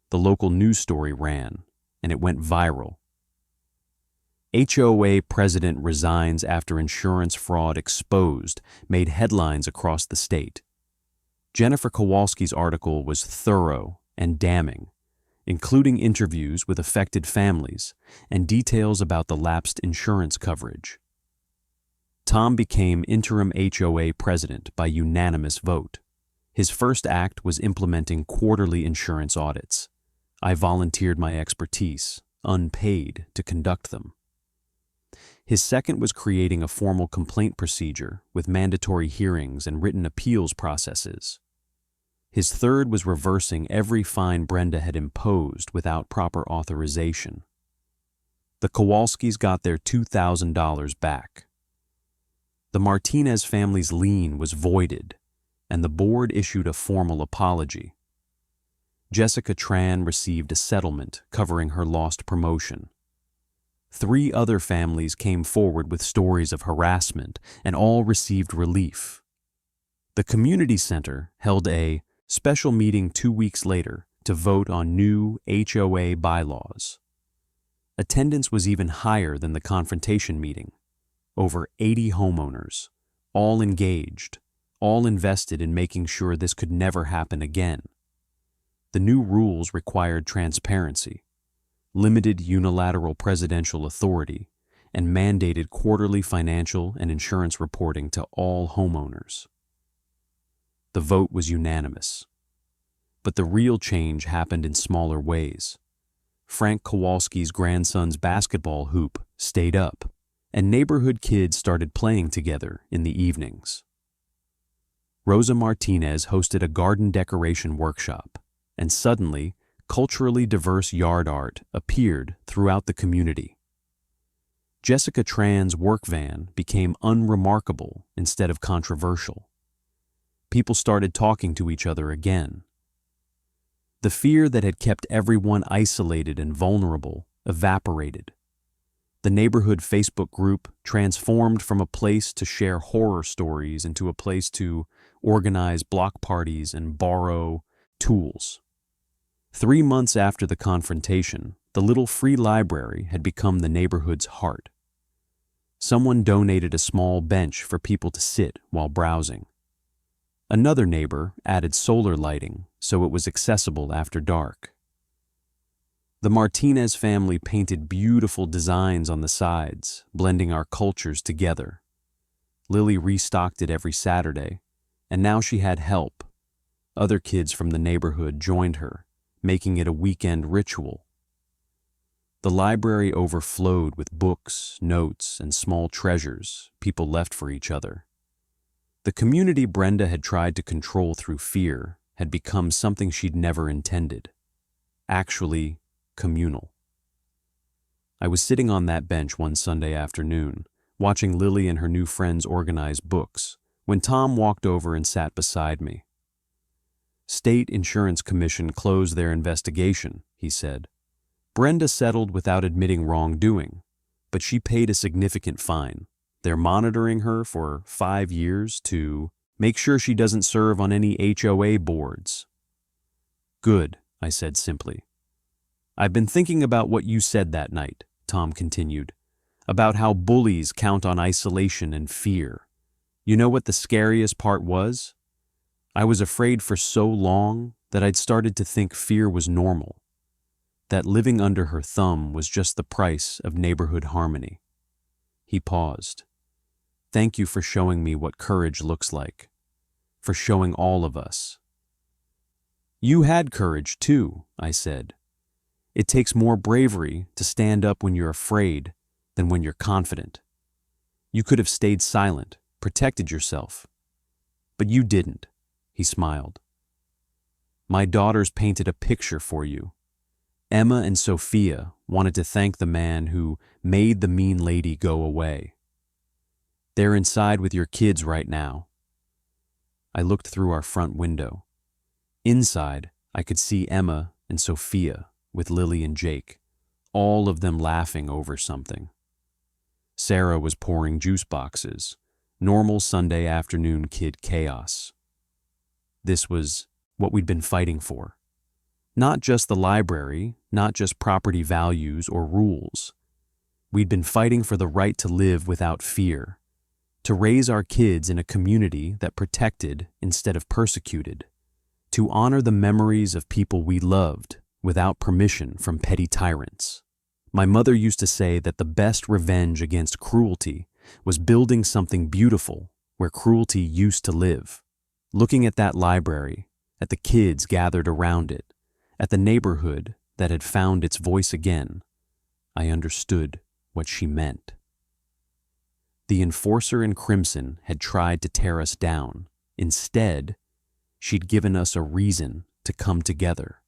The local news story ran, and it went viral. HOA president resigns after insurance fraud exposed made headlines across the state. Jennifer Kowalski's article was thorough and damning, including interviews with affected families and details about the lapsed insurance coverage. Tom became interim HOA president by unanimous vote. His first act was implementing quarterly insurance audits. I volunteered my expertise, unpaid, to conduct them. His second was creating a formal complaint procedure with mandatory hearings and written appeals processes. His third was reversing every fine Brenda had imposed without proper authorization. The Kowalskis got their $2,000 back. The Martinez family's lien was voided, and the board issued a formal apology. Jessica Tran received a settlement covering her lost promotion. 3 other families came forward with stories of harassment, and all received relief. The community center held a special meeting 2 weeks later to vote on new HOA bylaws. Attendance was even higher than the confrontation meeting. Over 80 homeowners, all engaged, all invested in making sure this could never happen again. The new rules required transparency, limited unilateral presidential authority, and mandated quarterly financial and insurance reporting to all homeowners. The vote was unanimous. But the real change happened in smaller ways. Frank Kowalski's grandson's basketball hoop stayed up, and neighborhood kids started playing together in the evenings. Rosa Martinez hosted a garden decoration workshop, and suddenly, culturally diverse yard art appeared throughout the community. Jessica Tran's work van became unremarkable instead of controversial. People started talking to each other again. The fear that had kept everyone isolated and vulnerable evaporated. The neighborhood Facebook group transformed from a place to share horror stories into a place to organize block parties and borrow tools. 3 months after the confrontation, the little free library had become the neighborhood's heart. Someone donated a small bench for people to sit while browsing. Another neighbor added solar lighting so it was accessible after dark. The Martinez family painted beautiful designs on the sides, blending our cultures together. Lily restocked it every Saturday, and now she had help. Other kids from the neighborhood joined her, making it a weekend ritual. The library overflowed with books, notes, and small treasures people left for each other. The community Brenda had tried to control through fear had become something she'd never intended. Actually, communal. I was sitting on that bench one Sunday afternoon, watching Lily and her new friends organize books, when Tom walked over and sat beside me. "State Insurance Commission closed their investigation," he said. "Brenda settled without admitting wrongdoing, but she paid a significant fine. They're monitoring her for 5 years to make sure she doesn't serve on any HOA boards." "Good," I said simply. "I've been thinking about what you said that night," Tom continued, "about how bullies count on isolation and fear. You know what the scariest part was? I was afraid for so long that I'd started to think fear was normal, that living under her thumb was just the price of neighborhood harmony." He paused. "Thank you for showing me what courage looks like, for showing all of us." "You had courage too," I said. "It takes more bravery to stand up when you're afraid than when you're confident. You could have stayed silent, protected yourself. But you didn't," he smiled. "My daughters painted a picture for you. Emma and Sophia wanted to thank the man who made the mean lady go away. They're inside with your kids right now." I looked through our front window. Inside, I could see Emma and Sophia with Lily and Jake, all of them laughing over something. Sarah was pouring juice boxes, normal Sunday afternoon kid chaos. This was what we'd been fighting for. Not just the library, not just property values or rules. We'd been fighting for the right to live without fear, to raise our kids in a community that protected instead of persecuted, to honor the memories of people we loved without permission from petty tyrants. My mother used to say that the best revenge against cruelty was building something beautiful where cruelty used to live. Looking at that library, at the kids gathered around it, at the neighborhood that had found its voice again, I understood what she meant. The enforcer in crimson had tried to tear us down. Instead, she'd given us a reason to come together.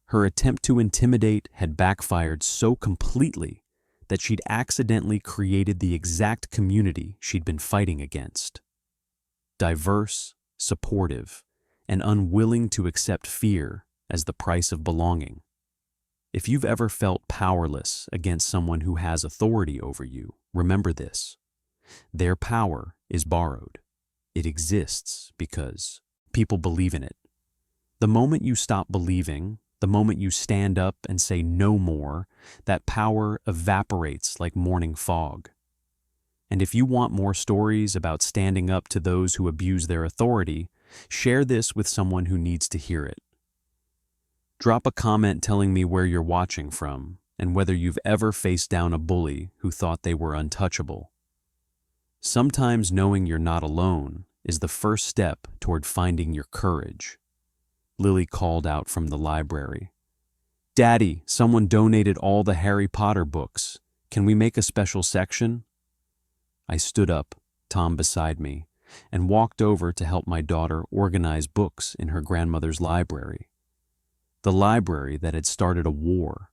Her attempt to intimidate had backfired so completely that she'd accidentally created the exact community she'd been fighting against. Diverse, supportive, and unwilling to accept fear as the price of belonging. If you've ever felt powerless against someone who has authority over you, remember this. Their power is borrowed. It exists because people believe in it. The moment you stop believing, the moment you stand up and say no more, that power evaporates like morning fog. And if you want more stories about standing up to those who abuse their authority, share this with someone who needs to hear it. Drop a comment telling me where you're watching from and whether you've ever faced down a bully who thought they were untouchable. Sometimes knowing you're not alone is the first step toward finding your courage. Lily called out from the library. "Daddy, someone donated all the Harry Potter books. Can we make a special section?" I stood up, Tom beside me, and walked over to help my daughter organize books in her grandmother's library. The library that had started a war.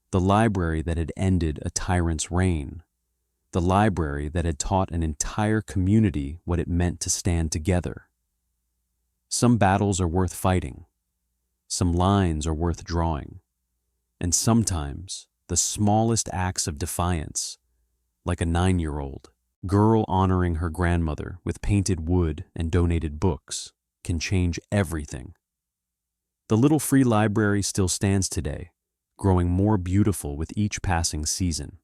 The library that had ended a tyrant's reign. The library that had taught an entire community what it meant to stand together. Some battles are worth fighting. Some lines are worth drawing. And sometimes the smallest acts of defiance, like a 9-year-old girl honoring her grandmother with painted wood and donated books, can change everything. The little free library still stands today, growing more beautiful with each passing season.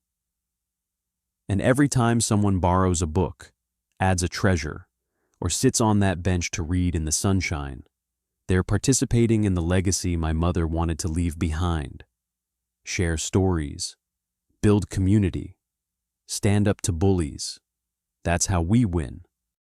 And every time someone borrows a book, adds a treasure, or sits on that bench to read in the sunshine, they're participating in the legacy my mother wanted to leave behind. Share stories, build community, stand up to bullies. That's how we win.